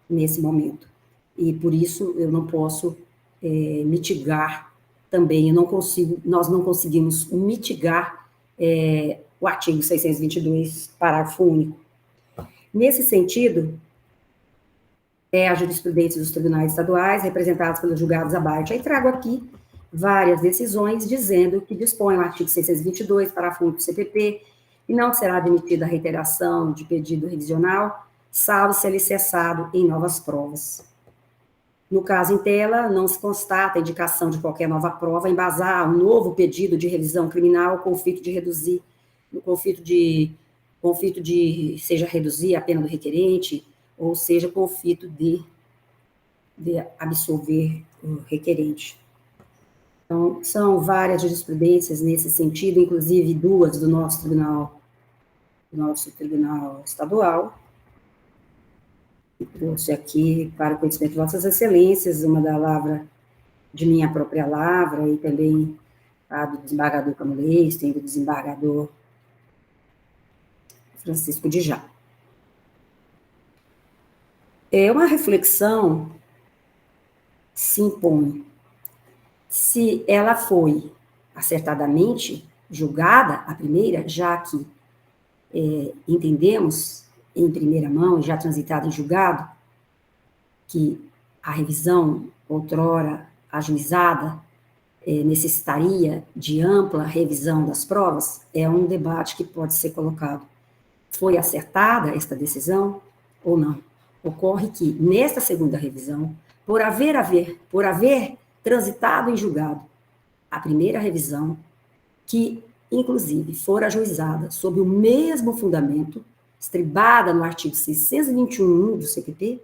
nesse momento. E, por isso, eu não posso mitigar também, nós não conseguimos mitigar o artigo 622, parágrafo único. Nesse sentido, a jurisprudência dos tribunais estaduais, representados pelos julgados abaixo. Aí trago aqui várias decisões dizendo que dispõe o artigo 622, parágrafo único do CPP, e não será admitida a reiteração de pedido revisional, salvo se alicerçado em novas provas. No caso em tela, não se constata a indicação de qualquer nova prova embasar um novo pedido de revisão criminal com o fito de reduzir, seja reduzir a pena do requerente, ou seja, com o fito de absolver o requerente. Então, são várias jurisprudências nesse sentido, inclusive duas do nosso tribunal estadual. E trouxe aqui para o conhecimento de Vossas Excelências, uma da lavra, de minha própria lavra, e também a do desembargador Camulês, tem do desembargador Francisco de Já. Uma reflexão se impõe. Se ela foi acertadamente julgada, a primeira, já que entendemos em primeira mão, já transitada em julgado, que a revisão, outrora ajuizada, necessitaria de ampla revisão das provas, é um debate que pode ser colocado. Foi acertada esta decisão ou não? Ocorre que, nesta segunda revisão, por haver transitado em julgado a primeira revisão, que, inclusive, for ajuizada sob o mesmo fundamento, estribada no artigo 621 do CPP,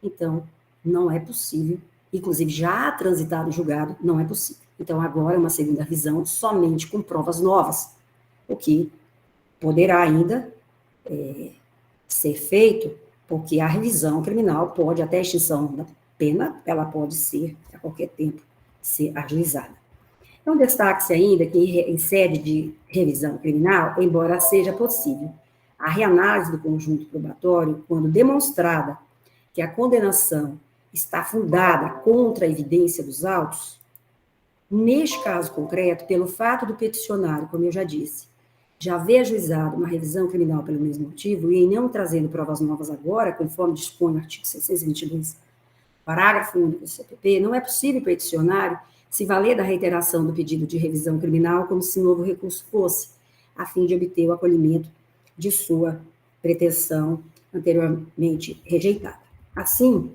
então, não é possível, inclusive já transitado em julgado, não é possível. Então, agora, uma segunda revisão somente com provas novas, o que poderá ainda ser feito, porque a revisão criminal pode, até a extinção da pena, ela pode ser a qualquer tempo ser agilizada. Então, destaque-se ainda que, em sede de revisão criminal, embora seja possível a reanálise do conjunto probatório, quando demonstrada que a condenação está fundada contra a evidência dos autos, neste caso concreto, pelo fato do peticionário, como eu já disse, já haver ajuizado uma revisão criminal pelo mesmo motivo, e em não trazendo provas novas agora, conforme dispõe o artigo 622, parágrafo único do CPP, não é possível o peticionário se valer da reiteração do pedido de revisão criminal como se novo recurso fosse, a fim de obter o acolhimento de sua pretensão anteriormente rejeitada. Assim,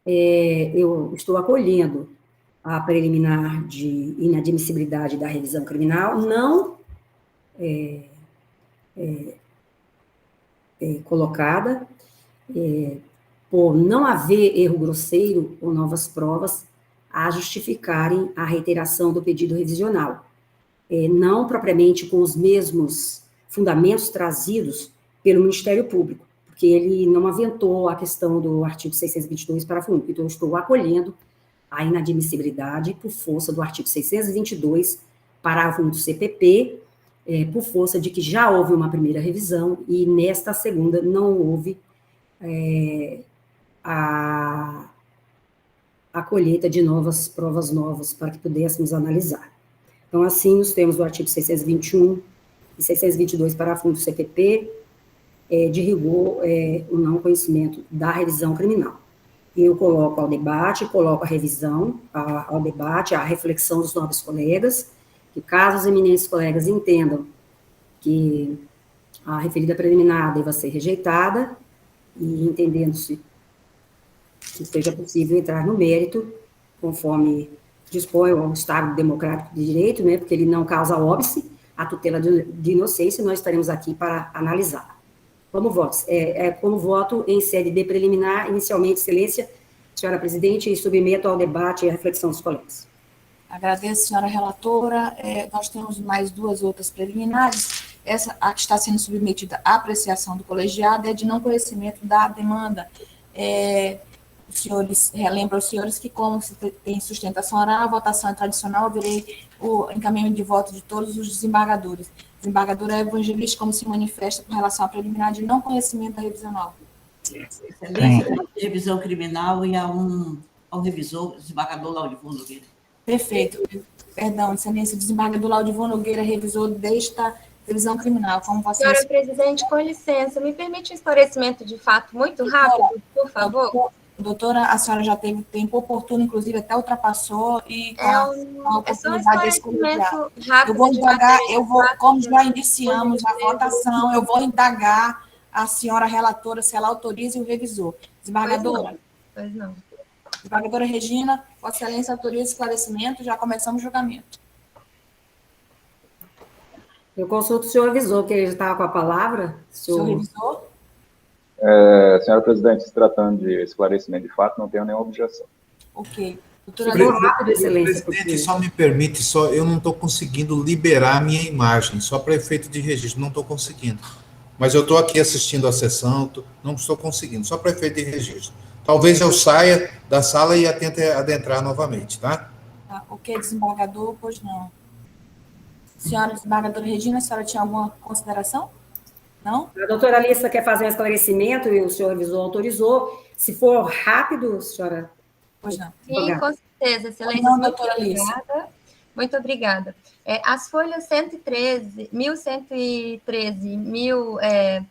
eu estou acolhendo a preliminar de inadmissibilidade da revisão criminal, não colocada, por não haver erro grosseiro ou novas provas a justificarem a reiteração do pedido revisional, não propriamente com os mesmos fundamentos trazidos pelo Ministério Público, porque ele não aventou a questão do artigo 622, parágrafo único, então eu estou acolhendo a inadmissibilidade por força do artigo 622, parágrafo único do CPP, por força de que já houve uma primeira revisão e nesta segunda não houve a colheita de novas provas novas para que pudéssemos analisar. Então, assim, nos termos do artigo 621 e 622, parágrafo único do CPP, de rigor, o não conhecimento da revisão criminal. Eu coloco ao debate, coloco a revisão ao debate, a reflexão dos nobres colegas, que caso os eminentes colegas entendam que a referida preliminar deva ser rejeitada, e entendendo-se que seja possível entrar no mérito, conforme dispõe o Estado Democrático de Direito, né, porque ele não causa óbice, a tutela de inocência, nós estaremos aqui para analisar. Como votos? Como voto em sede de preliminar, inicialmente, excelência, senhora presidente, e submeto ao debate e à reflexão dos colegas. Agradeço, senhora relatora. Nós temos mais duas outras preliminares. Essa, a que está sendo submetida à apreciação do colegiado, é de não conhecimento da demanda. Os senhores, relembro aos senhores que, como se tem sustentação oral, a votação é tradicional, eu verei o encaminhamento de voto de todos os desembargadores. Desembargadora Evangelista, como se manifesta com relação à preliminar de não conhecimento da revisional? Excelência, revisão criminal e ao revisor, desembargador Laudivon Nogueira. Perfeito. Perdão, excelência, o desembargador Laudivon Nogueira, revisor desta revisão criminal. Como você... Senhora presidente, com licença, me permite um esclarecimento de fato muito rápido, por favor? Doutora, a senhora já teve tempo oportuno, inclusive até ultrapassou, e a oportunidade desse colegiado. Rápido, eu vou, como já iniciamos a votação, eu vou indagar a senhora relatora se ela autoriza o revisor. Desembargadora? Pois não. Desembargadora Regina, Vossa Excelência autoriza o esclarecimento, já começamos o julgamento. Eu consulto o senhor revisor, que ele estava com a palavra. Senhor revisor? Senhora presidente, se tratando de esclarecimento de fato, não tenho nenhuma objeção. Ok. Presidente, só me permite, eu não estou conseguindo liberar a minha imagem, só para efeito de registro, não estou conseguindo. Mas eu estou aqui assistindo a sessão, não estou conseguindo, só para efeito de registro. Talvez eu saia da sala e tente adentrar novamente, tá? Ok, desembargador, pois não. Senhora desembargadora Regina, a senhora tinha alguma consideração? Não? A doutora Alissa quer fazer um esclarecimento e o senhor revisor autorizou. Se for rápido, senhora... Pois não. Sim, com certeza, excelência. Não, doutora Alissa. Muito obrigada. As folhas 113, 1113,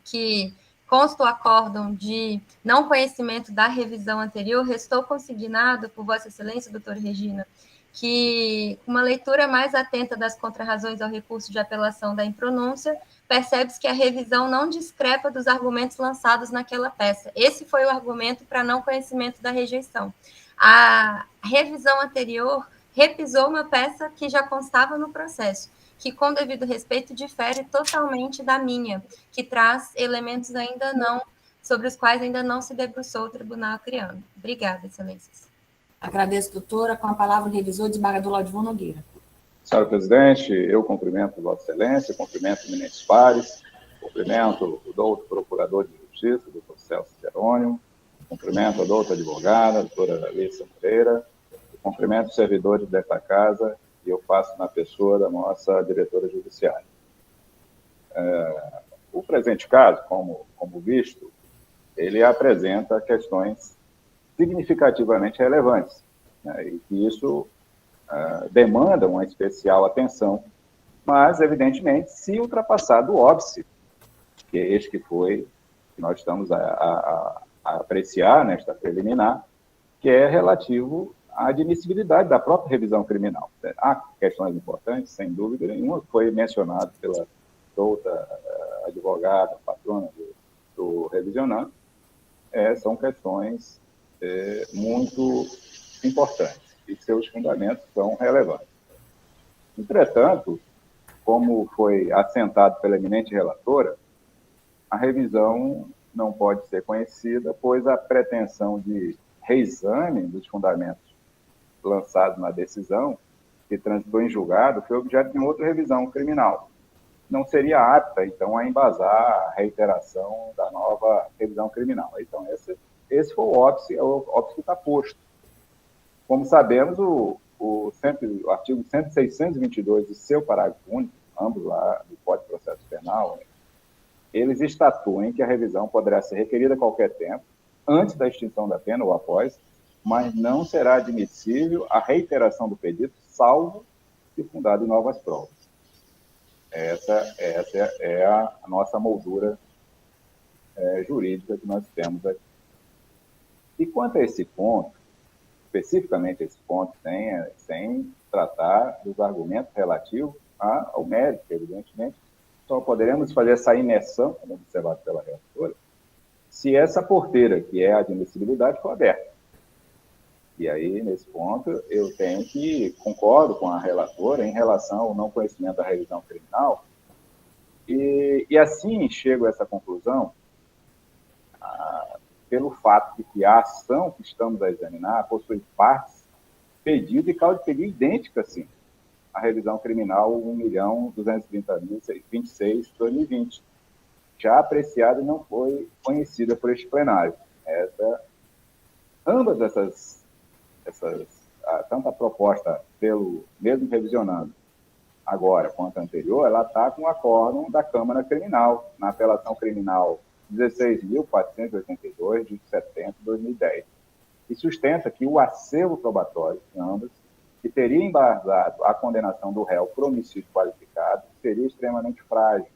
que consta o acórdão de não conhecimento da revisão anterior, restou consignado por Vossa Excelência, doutora Regina, que uma leitura mais atenta das contrarrazões ao recurso de apelação da impronúncia, percebe-se que a revisão não discrepa dos argumentos lançados naquela peça. Esse foi o argumento para não conhecimento da rejeição. A revisão anterior repisou uma peça que já constava no processo, que, com devido respeito, difere totalmente da minha, que traz elementos ainda não, sobre os quais ainda não se debruçou o tribunal acreano. Obrigada, excelências. Agradeço, doutora. Com a palavra o revisor, desembargador Laudivon Nogueira. Senhora presidente, eu cumprimento Vossa Excelência, cumprimento os eminentes pares, cumprimento o doutor procurador de justiça, doutor Celso Jerônimo, cumprimento a doutora advogada, doutora Alissa Moreira, Cumprimento os servidores desta casa e eu faço na pessoa da nossa diretora judiciária. O presente caso, como visto, ele apresenta questões significativamente relevantes, né, e que isso demanda uma especial atenção, mas, evidentemente, se ultrapassar do óbice, que é este que nós estamos a apreciar nesta preliminar, que é relativo à admissibilidade da própria revisão criminal. Há questões importantes, sem dúvida nenhuma, foi mencionado pela outra advogada, patrona do revisionando, são questões muito importantes e seus fundamentos são relevantes. Entretanto, como foi assentado pela eminente relatora, a revisão não pode ser conhecida, pois a pretensão de reexame dos fundamentos lançados na decisão, que transitou em julgado, foi objeto de outra revisão criminal. Não seria apta, então, a embasar a reiteração da nova revisão criminal. Então, esse foi o óbice que está posto. Como sabemos, o artigo 622 e seu parágrafo único, ambos lá do Código de Processo Penal, eles estatuem que a revisão poderá ser requerida a qualquer tempo, antes da extinção da pena ou após, mas não será admissível a reiteração do pedido, salvo se fundado em novas provas. Essa é a nossa moldura jurídica que nós temos aqui. E quanto a esse ponto, especificamente esse ponto, sem tratar dos argumentos relativos ao mérito, evidentemente, só poderemos fazer essa imersão, como observado pela relatora, se essa porteira, que é a admissibilidade, for aberta. E aí, nesse ponto, eu concordo com a relatora em relação ao não conhecimento da revisão criminal, e assim chego a essa conclusão pelo fato de que a ação que estamos a examinar possui partes, pedido e causa de pedido idêntica, sim, à revisão criminal 1.230.026/2020, já apreciada e não foi conhecida por este plenário. Ambas essas tanto a proposta pelo mesmo revisionando agora quanto a anterior, ela está com o acórdão da Câmara Criminal, na apelação criminal 16.482, de setembro de 2010, e sustenta que o acervo probatório de ambas, que teria embasado a condenação do réu por homicídio qualificado, seria extremamente frágil,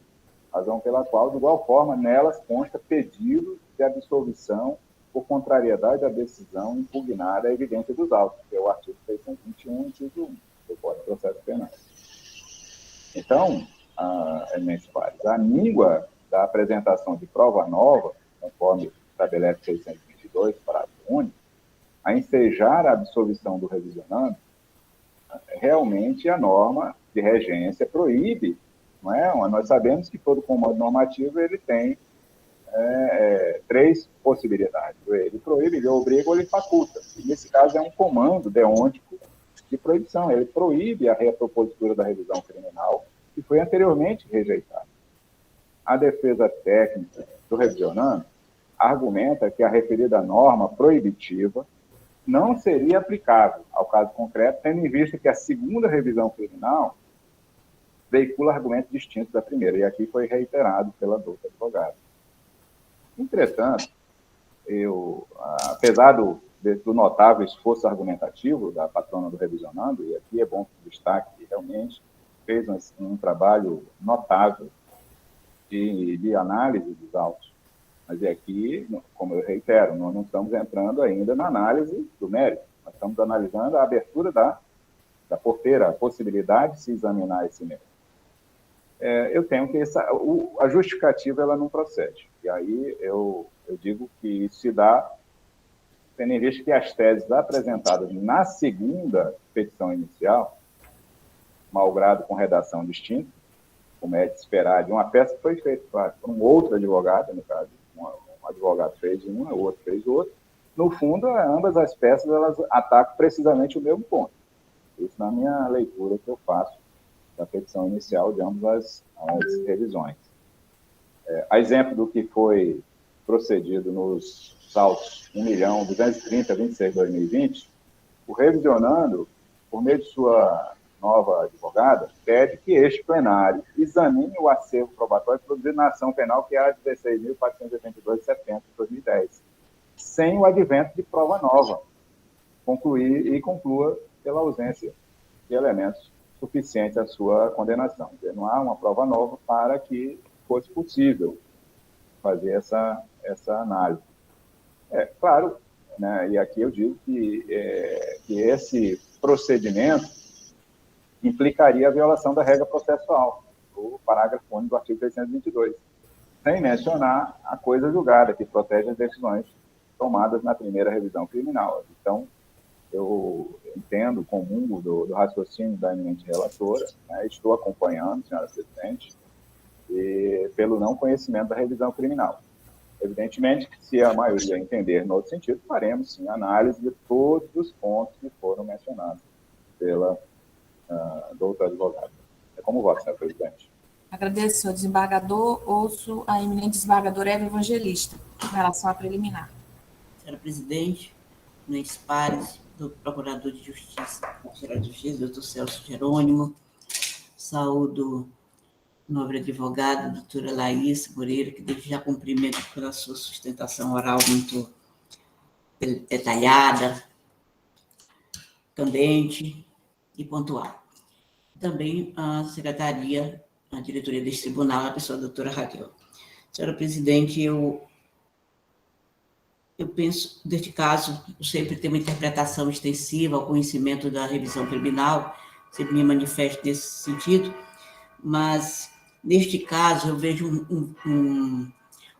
razão pela qual, de igual forma, nelas consta pedido de absolvição por contrariedade da decisão impugnada à evidência dos autos, que é o artigo 621, inciso 1, do Código de Processo Penal. Então, eminentes pares, a míngua da apresentação de prova nova, conforme estabelece 622, parágrafo único, a ensejar a absolvição do revisionando, realmente a norma de regência proíbe, não é? Nós sabemos que todo comando normativo ele tem três possibilidades. Ele proíbe, ele obriga ou ele faculta. E nesse caso é um comando deontico de proibição. Ele proíbe a repropositura da revisão criminal, que foi anteriormente rejeitada. A defesa técnica do revisionando argumenta que a referida norma proibitiva não seria aplicável ao caso concreto, tendo em vista que a segunda revisão criminal veicula argumentos distintos da primeira, e aqui foi reiterado pela doutora advogada. Entretanto, apesar do notável esforço argumentativo da patrona do revisionando, e aqui é bom que destaque que realmente fez um trabalho notável de análise dos autos, mas aqui, como eu reitero, nós não estamos entrando ainda na análise do mérito, nós estamos analisando a abertura da porteira, a possibilidade de se examinar esse mérito. Eu tenho que a justificativa ela não procede. E aí eu digo que isso se dá, tendo em vista que as teses apresentadas na segunda petição inicial, malgrado com redação distinta, como é de esperar, de uma peça que foi feita por um outro advogado, no caso, um advogado fez uma, o outro fez outra. No fundo, ambas as peças elas atacam precisamente o mesmo ponto. Isso na minha leitura que eu faço da petição inicial de ambas as revisões. A exemplo do que foi procedido nos autos 1.230.26/2020, o revisionando, por meio de sua nova advogada, pede que este plenário examine o acervo probatório produzido na ação penal que é a 16.482 de setembro de 2010, sem o advento de prova nova, conclua pela ausência de elementos suficientes à sua condenação. Não há uma prova nova para que fosse possível fazer essa análise. Claro, né, e aqui eu digo que esse procedimento implicaria a violação da regra processual, o parágrafo único do artigo 622, sem mencionar a coisa julgada, que protege as decisões tomadas na primeira revisão criminal. Então, eu entendo, comungo do raciocínio da eminente relatora, né, estou acompanhando, senhora presidente, e pelo não conhecimento da revisão criminal. Evidentemente, que se a maioria entender no outro sentido, faremos, sim, análise de todos os pontos que foram mencionados pela doutora advogada. É como voto, senhor presidente. Agradeço, senhor desembargador. Ouço a eminente desembargadora Eva Evangelista, em relação à preliminar. Senhora presidente, eminentes pares, do Procurador de Justiça, Geral de Justiça, doutor Celso Jerônimo, saúdo nobre advogada, doutora Laís Moreira, que desde já cumprimento pela sua sustentação oral muito detalhada, candente e pontual. Também a secretaria, a diretoria deste tribunal, a pessoa da doutora Raquel. Senhora presidente, eu penso, neste caso, eu sempre tenho uma interpretação extensiva ao conhecimento da revisão criminal, sempre me manifesto nesse sentido, mas, neste caso, eu vejo um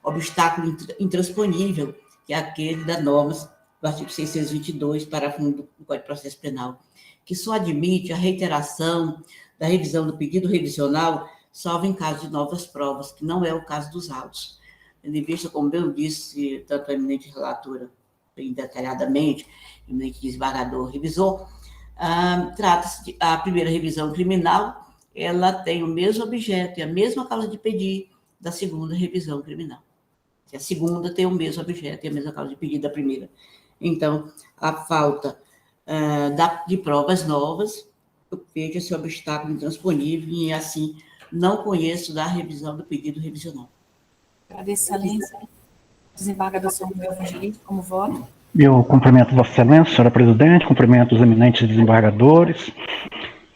obstáculo intransponível, que é aquele da norma do artigo 622, parágrafo 1 do Código de Processo Penal, que só admite a reiteração da revisão do pedido revisional, salvo em caso de novas provas, que não é o caso dos autos. Em vista, como eu disse, tanto a eminente relatora, bem detalhadamente, o eminente desembargador revisor, trata-se de a primeira revisão criminal, ela tem o mesmo objeto e a mesma causa de pedir da segunda revisão criminal. A segunda tem o mesmo objeto e a mesma causa de pedir da primeira. Então, a falta de provas novas, eu vejo esse obstáculo intransponível e, assim, não conheço da revisão do pedido revisional. Agradeço, excelência. Desembargador Samuel Evangelista, como voto. Eu cumprimento Vossa Excelência, senhora presidente, cumprimento os eminentes desembargadores,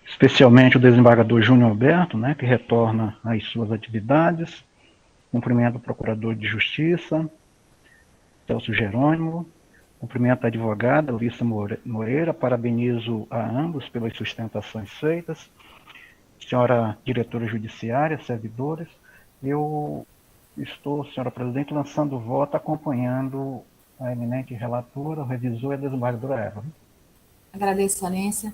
especialmente o desembargador Júnior Alberto, né, que retorna às suas atividades. Cumprimento o Procurador de Justiça, Celso Jerônimo. Cumprimento a advogada Ulissa Moreira, parabenizo a ambos pelas sustentações feitas. Senhora diretora judiciária, servidores, eu estou, senhora presidente, lançando voto, acompanhando a eminente relatora, o revisor e a desembargadora Eva. Agradeço, excelência.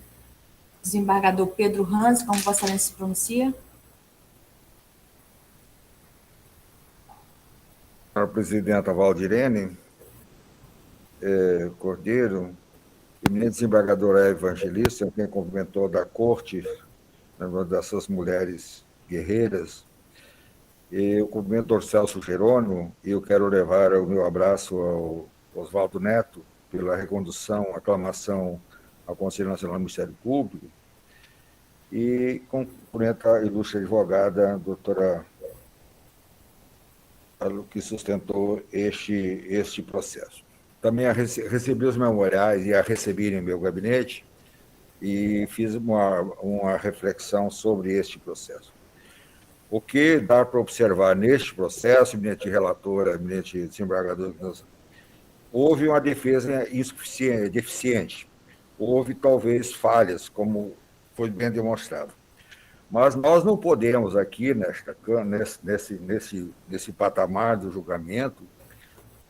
Desembargador Pedro Hans, como vossa excelência se pronuncia? Senhora presidenta Valdirene Cordeiro, eminente desembargadora Evangelista, quem cumprimentou da corte, dessas mulheres guerreiras, eu cumprimento o Celso Jerônimo e eu quero levar o meu abraço ao Oswaldo Neto pela recondução, aclamação ao Conselho Nacional do Ministério Público e cumprimento a ilustre advogada, doutora, que sustentou este processo. Também recebi os memoriais e a recebi em meu gabinete e fiz uma reflexão sobre este processo. O que dá para observar neste processo, eminente relatora, eminente desembargador, houve uma defesa deficiente, houve talvez falhas, como foi bem demonstrado. Mas nós não podemos aqui, nesse patamar do julgamento,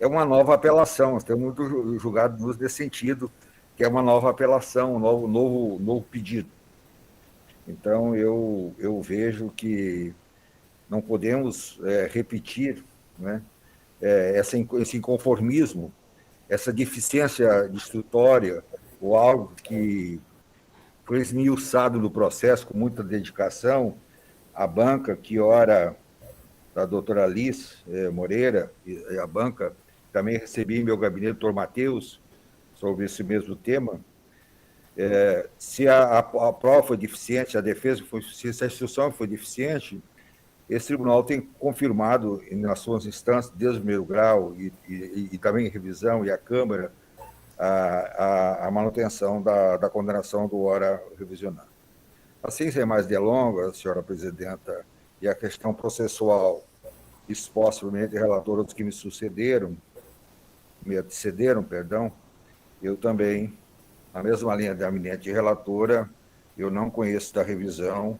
é uma nova apelação, nós temos muito julgado nesse sentido, que é uma nova apelação, um novo pedido. Então, eu vejo que não podemos repetir, né, esse inconformismo, essa deficiência instrutória, ou algo que foi esmiuçado no processo com muita dedicação, a banca, que ora da doutora Liz Moreira, e a banca, também recebi em meu gabinete o doutor Matheus, sobre esse mesmo tema, Se a prova foi deficiente, a defesa foi deficiente, se a instrução foi deficiente, esse tribunal tem confirmado nas suas instâncias, desde o primeiro grau e também em revisão, e a Câmara, a manutenção da condenação do hora revisionado. Assim, sem mais delongas, senhora presidenta, e a questão processual exposta pelo eminente relator dos que me antecederam, eu também, na mesma linha da eminente relatora, eu não conheço da revisão,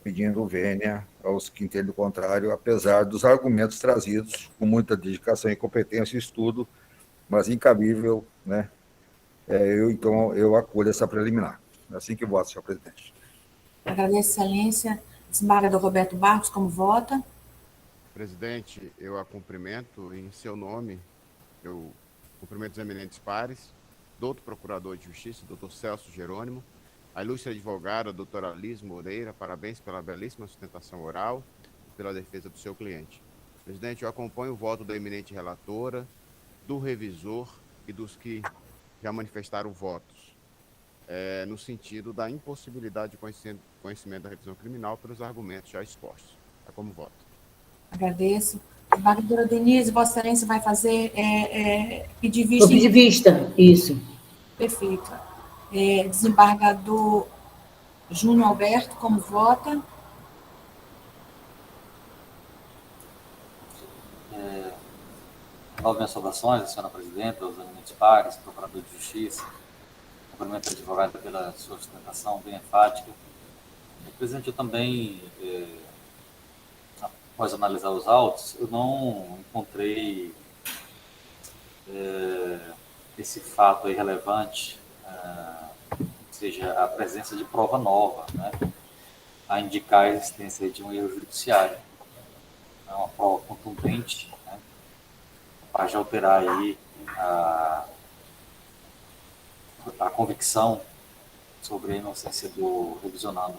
pedindo vênia aos que entendem o contrário, apesar dos argumentos trazidos com muita dedicação e competência e estudo, mas incabível, né? Então, eu acolho essa preliminar. É assim que voto, senhor presidente. Agradeço, excelência. Desembargador Roberto Barros, como vota? Presidente, eu a cumprimento em seu nome, eu cumprimento os eminentes pares, doutor Procurador de Justiça, doutor Celso Jerônimo, a ilustre advogada, doutora Liz Moreira, parabéns pela belíssima sustentação oral e pela defesa do seu cliente. Presidente, eu acompanho o voto da eminente relatora, do revisor e dos que já manifestaram votos, no sentido da impossibilidade de conhecimento da revisão criminal pelos argumentos já expostos. É como voto. Agradeço. Desembargadora Denise, Vossa Excelência vai fazer pedir vista. Vou pedir vista, isso. Perfeito. Desembargador Júnior Alberto, como vota? Nove minhas saudações, senhora presidenta, aos eminentes pares, procurador de justiça, cumprimento a advogada pela sua sustentação bem enfática. Presidente, eu também, após analisar os autos, eu não encontrei esse fato aí relevante, ou seja, a presença de prova nova, né, a indicar a existência de um erro judiciário. É uma prova contundente, né, capaz de alterar aí a convicção sobre a inocência do revisionado.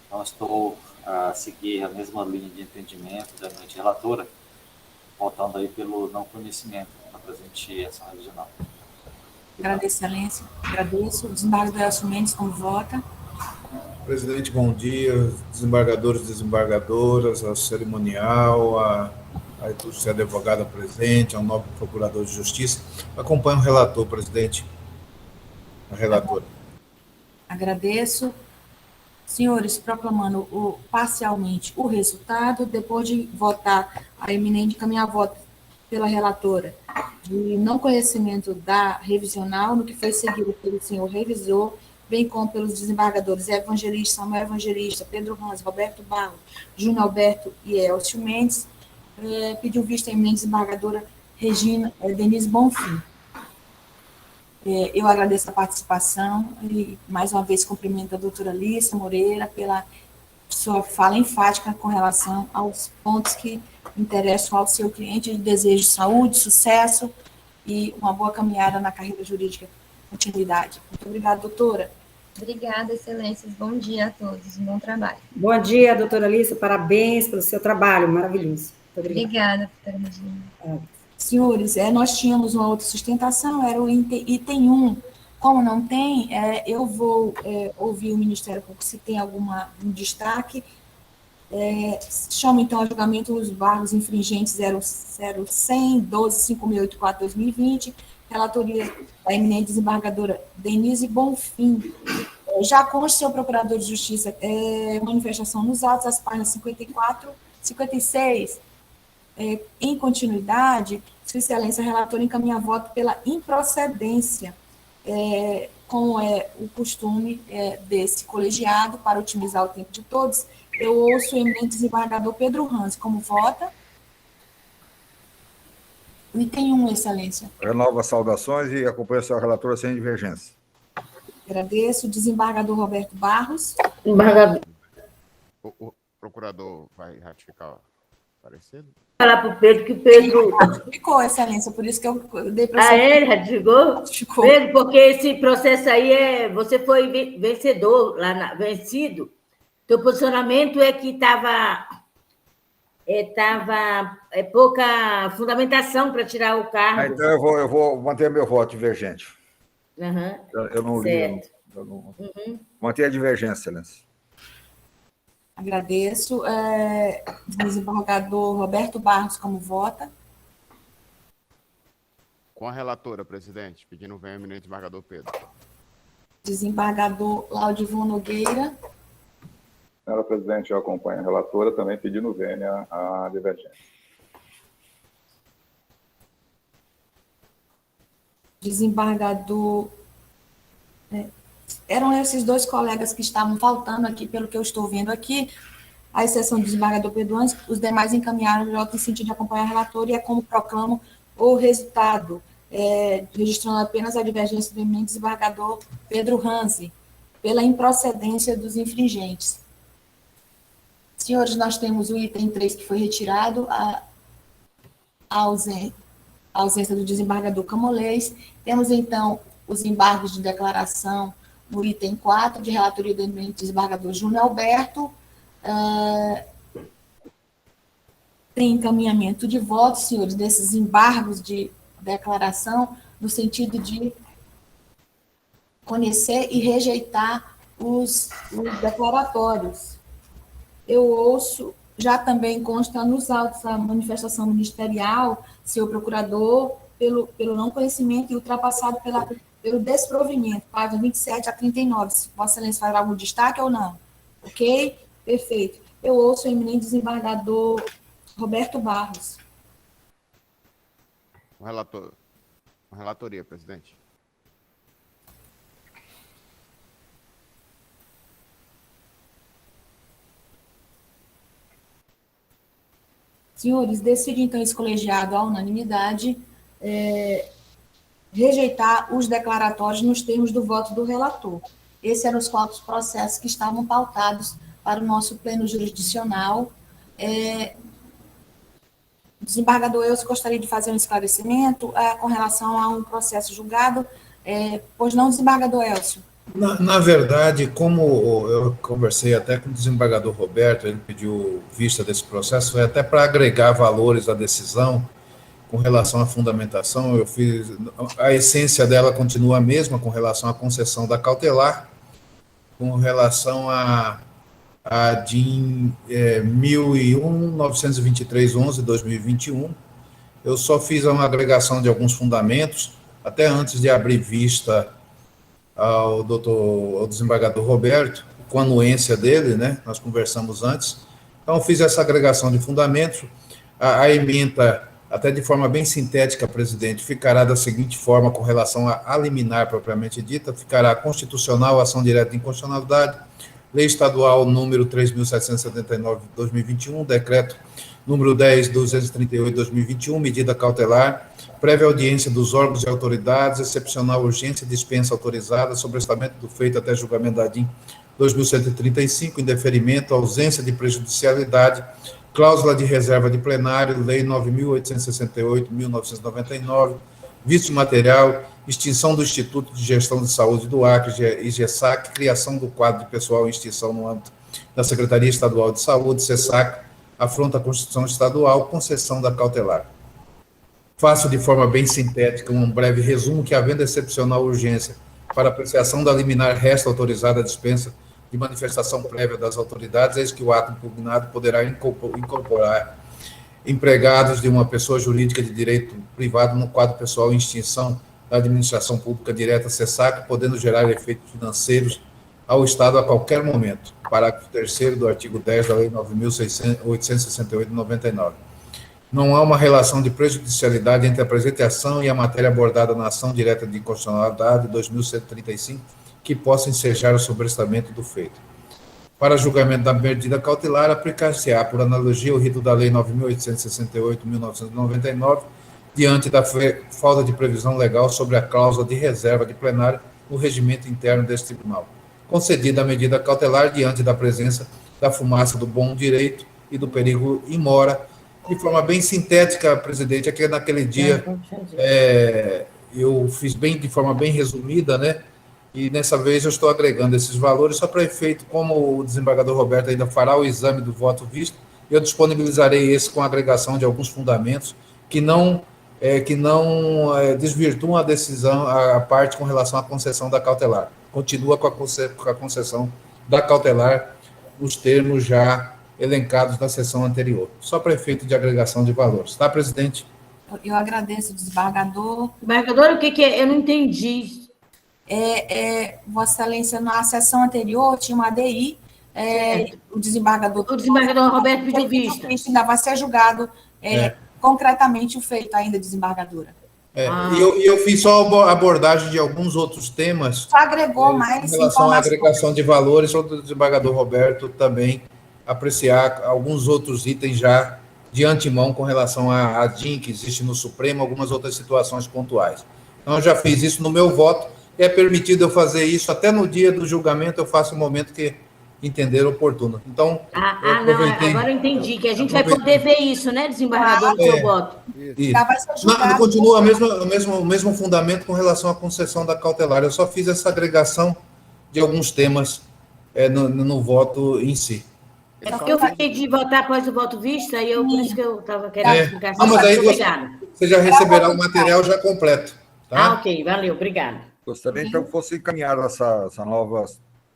Então, estou a seguir a mesma linha de entendimento da eminente relatora, voltando aí pelo não conhecimento da presente ação revisional. Agradeço, excelência. Agradeço. Desembargador Elcio Mendes, como vota? Presidente, bom dia. Desembargadores e desembargadoras, ao cerimonial, a ilustre advogada presente, ao nobre procurador de justiça. Acompanho o relator, presidente. A relatora. Agradeço. Senhores, proclamando parcialmente o resultado, depois de votar a eminente, encaminhar voto pela relatora de não conhecimento da revisional, no que foi seguido pelo senhor revisor, bem como pelos desembargadores Evangelista, Samuel Evangelista, Pedro Ranz, Roberto Barros, Júnior Alberto e Elcio Mendes, pediu vista a eminente desembargadora Denise Bonfim. Eu agradeço a participação e, mais uma vez, cumprimento a doutora Lícia Moreira pela sua fala enfática com relação aos pontos que interessam ao seu cliente. Desejo saúde, sucesso e uma boa caminhada na carreira jurídica. Continuidade. Muito obrigada, doutora. Obrigada, excelências. Bom dia a todos. Um bom trabalho. Bom dia, doutora Lícia. Parabéns pelo seu trabalho maravilhoso. Muito obrigada, doutora Regina. Senhores, nós tínhamos uma outra sustentação, era o item 1. Como não tem, eu vou ouvir o Ministério Público se tem um destaque. Chamo, então, a julgamento os embargos infringentes 0100, 12.5684/2020, relatoria da eminente desembargadora Denise Bonfim. Já consta, senhor procurador de justiça, manifestação nos autos, as páginas 54, 56, em continuidade, Sua Excelência relatora encaminha voto pela improcedência, como é o costume desse colegiado, para otimizar o tempo de todos. Eu ouço o eminente desembargador Pedro Ranz, como vota? Item 1, Excelência. Renova as saudações e acompanha a sua relatora sem divergência. Agradeço. Desembargador Roberto Barros. Desembargador. O procurador vai ratificar o parecer? Falar para o Pedro que o Pedro... Ratificou, Excelência, por isso que eu dei para você. Ele ratificou? Ratificou. Pedro, porque esse processo aí você foi vencedor, vencido. Teu posicionamento é que estava pouca fundamentação para tirar o cargo. Então eu vou manter meu voto divergente. Aham, Eu não li. certo. Eu não... Uhum. Mantém a divergência, Excelência. Agradeço. Desembargador Roberto Barros, como vota? Com a relatora, presidente, pedindo o eminente desembargador Pedro. Desembargador Laudivon Nogueira. Senhora presidente, eu acompanho a relatora, também pedindo vênia a divergência. Desembargador... Eram esses dois colegas que estavam faltando aqui, pelo que eu estou vendo aqui, à exceção do desembargador Pedro Anjos, os demais encaminharam o voto em sentido de acompanhar a relatora, e é como proclamo o resultado, registrando apenas a divergência do eminente desembargador Pedro Ranzi, pela improcedência dos infringentes. Senhores, nós temos o item 3 que foi retirado, a ausência do desembargador Camolês. Temos, então, os embargos de declaração no item 4, de relatoria do eminente desembargador Júnior Alberto. Tem encaminhamento de votos, senhores, desses embargos de declaração, no sentido de conhecer e rejeitar os declaratórios. Eu ouço, já também consta nos autos a manifestação ministerial, senhor procurador, pelo não conhecimento e ultrapassado pelo desprovimento, página 27 a 39. Se Vossa Excelência fará algum destaque ou não? Ok? Perfeito. Eu ouço o eminente desembargador Roberto Barros. Com a relatoria, presidente. Senhores, decide, então, esse colegiado à unanimidade rejeitar os declaratórios nos termos do voto do relator. Esses eram os 4 processos que estavam pautados para o nosso pleno jurisdicional. Desembargador Elcio, gostaria de fazer um esclarecimento com relação a um processo julgado. Pois não, desembargador Elcio? Na verdade, como eu conversei até com o desembargador Roberto, ele pediu vista desse processo, foi até para agregar valores à decisão com relação à fundamentação. Eu fiz, a essência dela continua a mesma com relação à concessão da cautelar, com relação a DIN 1001-923-11-2021. Eu só fiz uma agregação de alguns fundamentos, até antes de abrir vista ao desembargador Roberto, com a anuência dele, né? Nós conversamos antes. Então, fiz essa agregação de fundamentos. A ementa, até de forma bem sintética, presidente, ficará da seguinte forma com relação à liminar propriamente dita: ficará constitucional, ação direta de inconstitucionalidade, lei estadual número 3.779 de 2021, decreto número 10.238 de 2021, medida cautelar, prévia audiência dos órgãos e autoridades, excepcional urgência, dispensa autorizada, sobrestamento do feito até julgamento da DIN 2135, indeferimento, ausência de prejudicialidade, cláusula de reserva de plenário, lei 9.868/1999, vício material, extinção do Instituto de Gestão de Saúde do Acre, IGESAC, criação do quadro de pessoal em extinção no âmbito da Secretaria Estadual de Saúde, SESAC, afronta a Constituição Estadual, concessão da cautelar. Faço de forma bem sintética um breve resumo que, havendo excepcional urgência para apreciação da liminar, resta autorizada a dispensa de manifestação prévia das autoridades, eis que o ato impugnado poderá incorporar empregados de uma pessoa jurídica de direito privado no quadro pessoal em extinção da administração pública direta, SESAC, podendo gerar efeitos financeiros ao Estado a qualquer momento. Parágrafo 3º do artigo 10 da Lei 9.868 de 99. Não há uma relação de prejudicialidade entre a presente ação e a matéria abordada na ação direta de inconstitucionalidade 2135, que possa ensejar o sobrestamento do feito. Para julgamento da medida cautelar, aplicar-se-á, por analogia, o rito da Lei 9.868 de 1999, diante da falta de previsão legal sobre a cláusula de reserva de plenário no regimento interno deste tribunal. Concedida a medida cautelar diante da presença da fumaça do bom direito e do perigo imora. De forma bem sintética, presidente, aqui naquele dia eu fiz de forma bem resumida, né? E nessa vez eu estou agregando esses valores só para efeito, como o desembargador Roberto ainda fará o exame do voto visto, eu disponibilizarei esse com a agregação de alguns fundamentos que não que não desvirtuam a decisão, a parte com relação à concessão da cautelar. Continua com a concessão da cautelar nos termos já elencados na sessão anterior. Só para efeito de agregação de valores. Tá, presidente? Eu agradeço, desembargador. Desembargador, o que é? Eu não entendi. Vossa Excelência, na sessão anterior, tinha uma ADI, o desembargador Roberto pediu vista. Ainda vai ser julgado concretamente o feito ainda, desembargadora. E eu fiz só a abordagem de alguns outros temas. Só agregou mais em relação à agregação de valores, só do desembargador Roberto também apreciar alguns outros itens já de antemão com relação à DIN que existe no Supremo, algumas outras situações pontuais. Então, eu já fiz isso no meu voto, e é permitido eu fazer isso até no dia do julgamento, eu faço o momento que entender oportuno. Então, não, agora eu entendi, que a gente vai poder ver isso, né, desembargador, no seu voto. Não, continua o mesmo fundamento com relação à concessão da cautelar, eu só fiz essa agregação de alguns temas no voto em si. É porque eu fiquei de votar após o voto vista, e por isso que eu estava querendo explicar. Não, mas aí você já receberá o material já completo. Tá? Ok, valeu, obrigado. Gostaria, então, que fosse encaminhada essa nova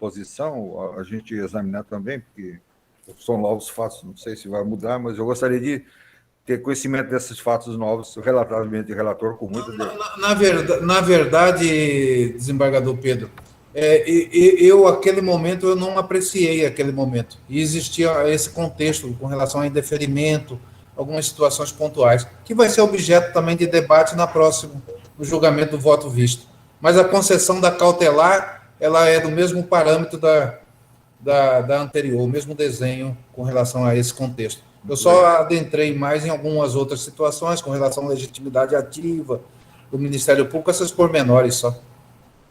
posição, a gente examinar também, porque são novos fatos, não sei se vai mudar, mas eu gostaria de ter conhecimento desses fatos novos, relativamente relator, com muita... Na verdade, desembargador Pedro, aquele momento, eu não apreciei aquele momento. E existia esse contexto com relação a indeferimento, algumas situações pontuais, que vai ser objeto também de debate no julgamento do voto visto. Mas a concessão da cautelar, ela é do mesmo parâmetro da anterior, o mesmo desenho com relação a esse contexto. Eu só adentrei mais em algumas outras situações, com relação à legitimidade ativa do Ministério Público, essas pormenores só.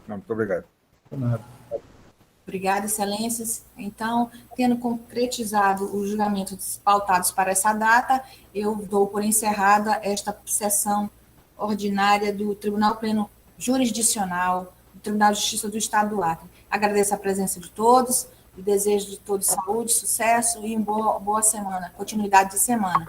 Muito obrigado. Obrigada, excelências. Então, tendo concretizado os julgamentos pautados para essa data, eu dou por encerrada esta sessão ordinária do Tribunal Pleno Jurisdicional do Tribunal de Justiça do Estado do Acre. Agradeço a presença de todos e desejo de todos saúde, sucesso e boa semana, continuidade de semana.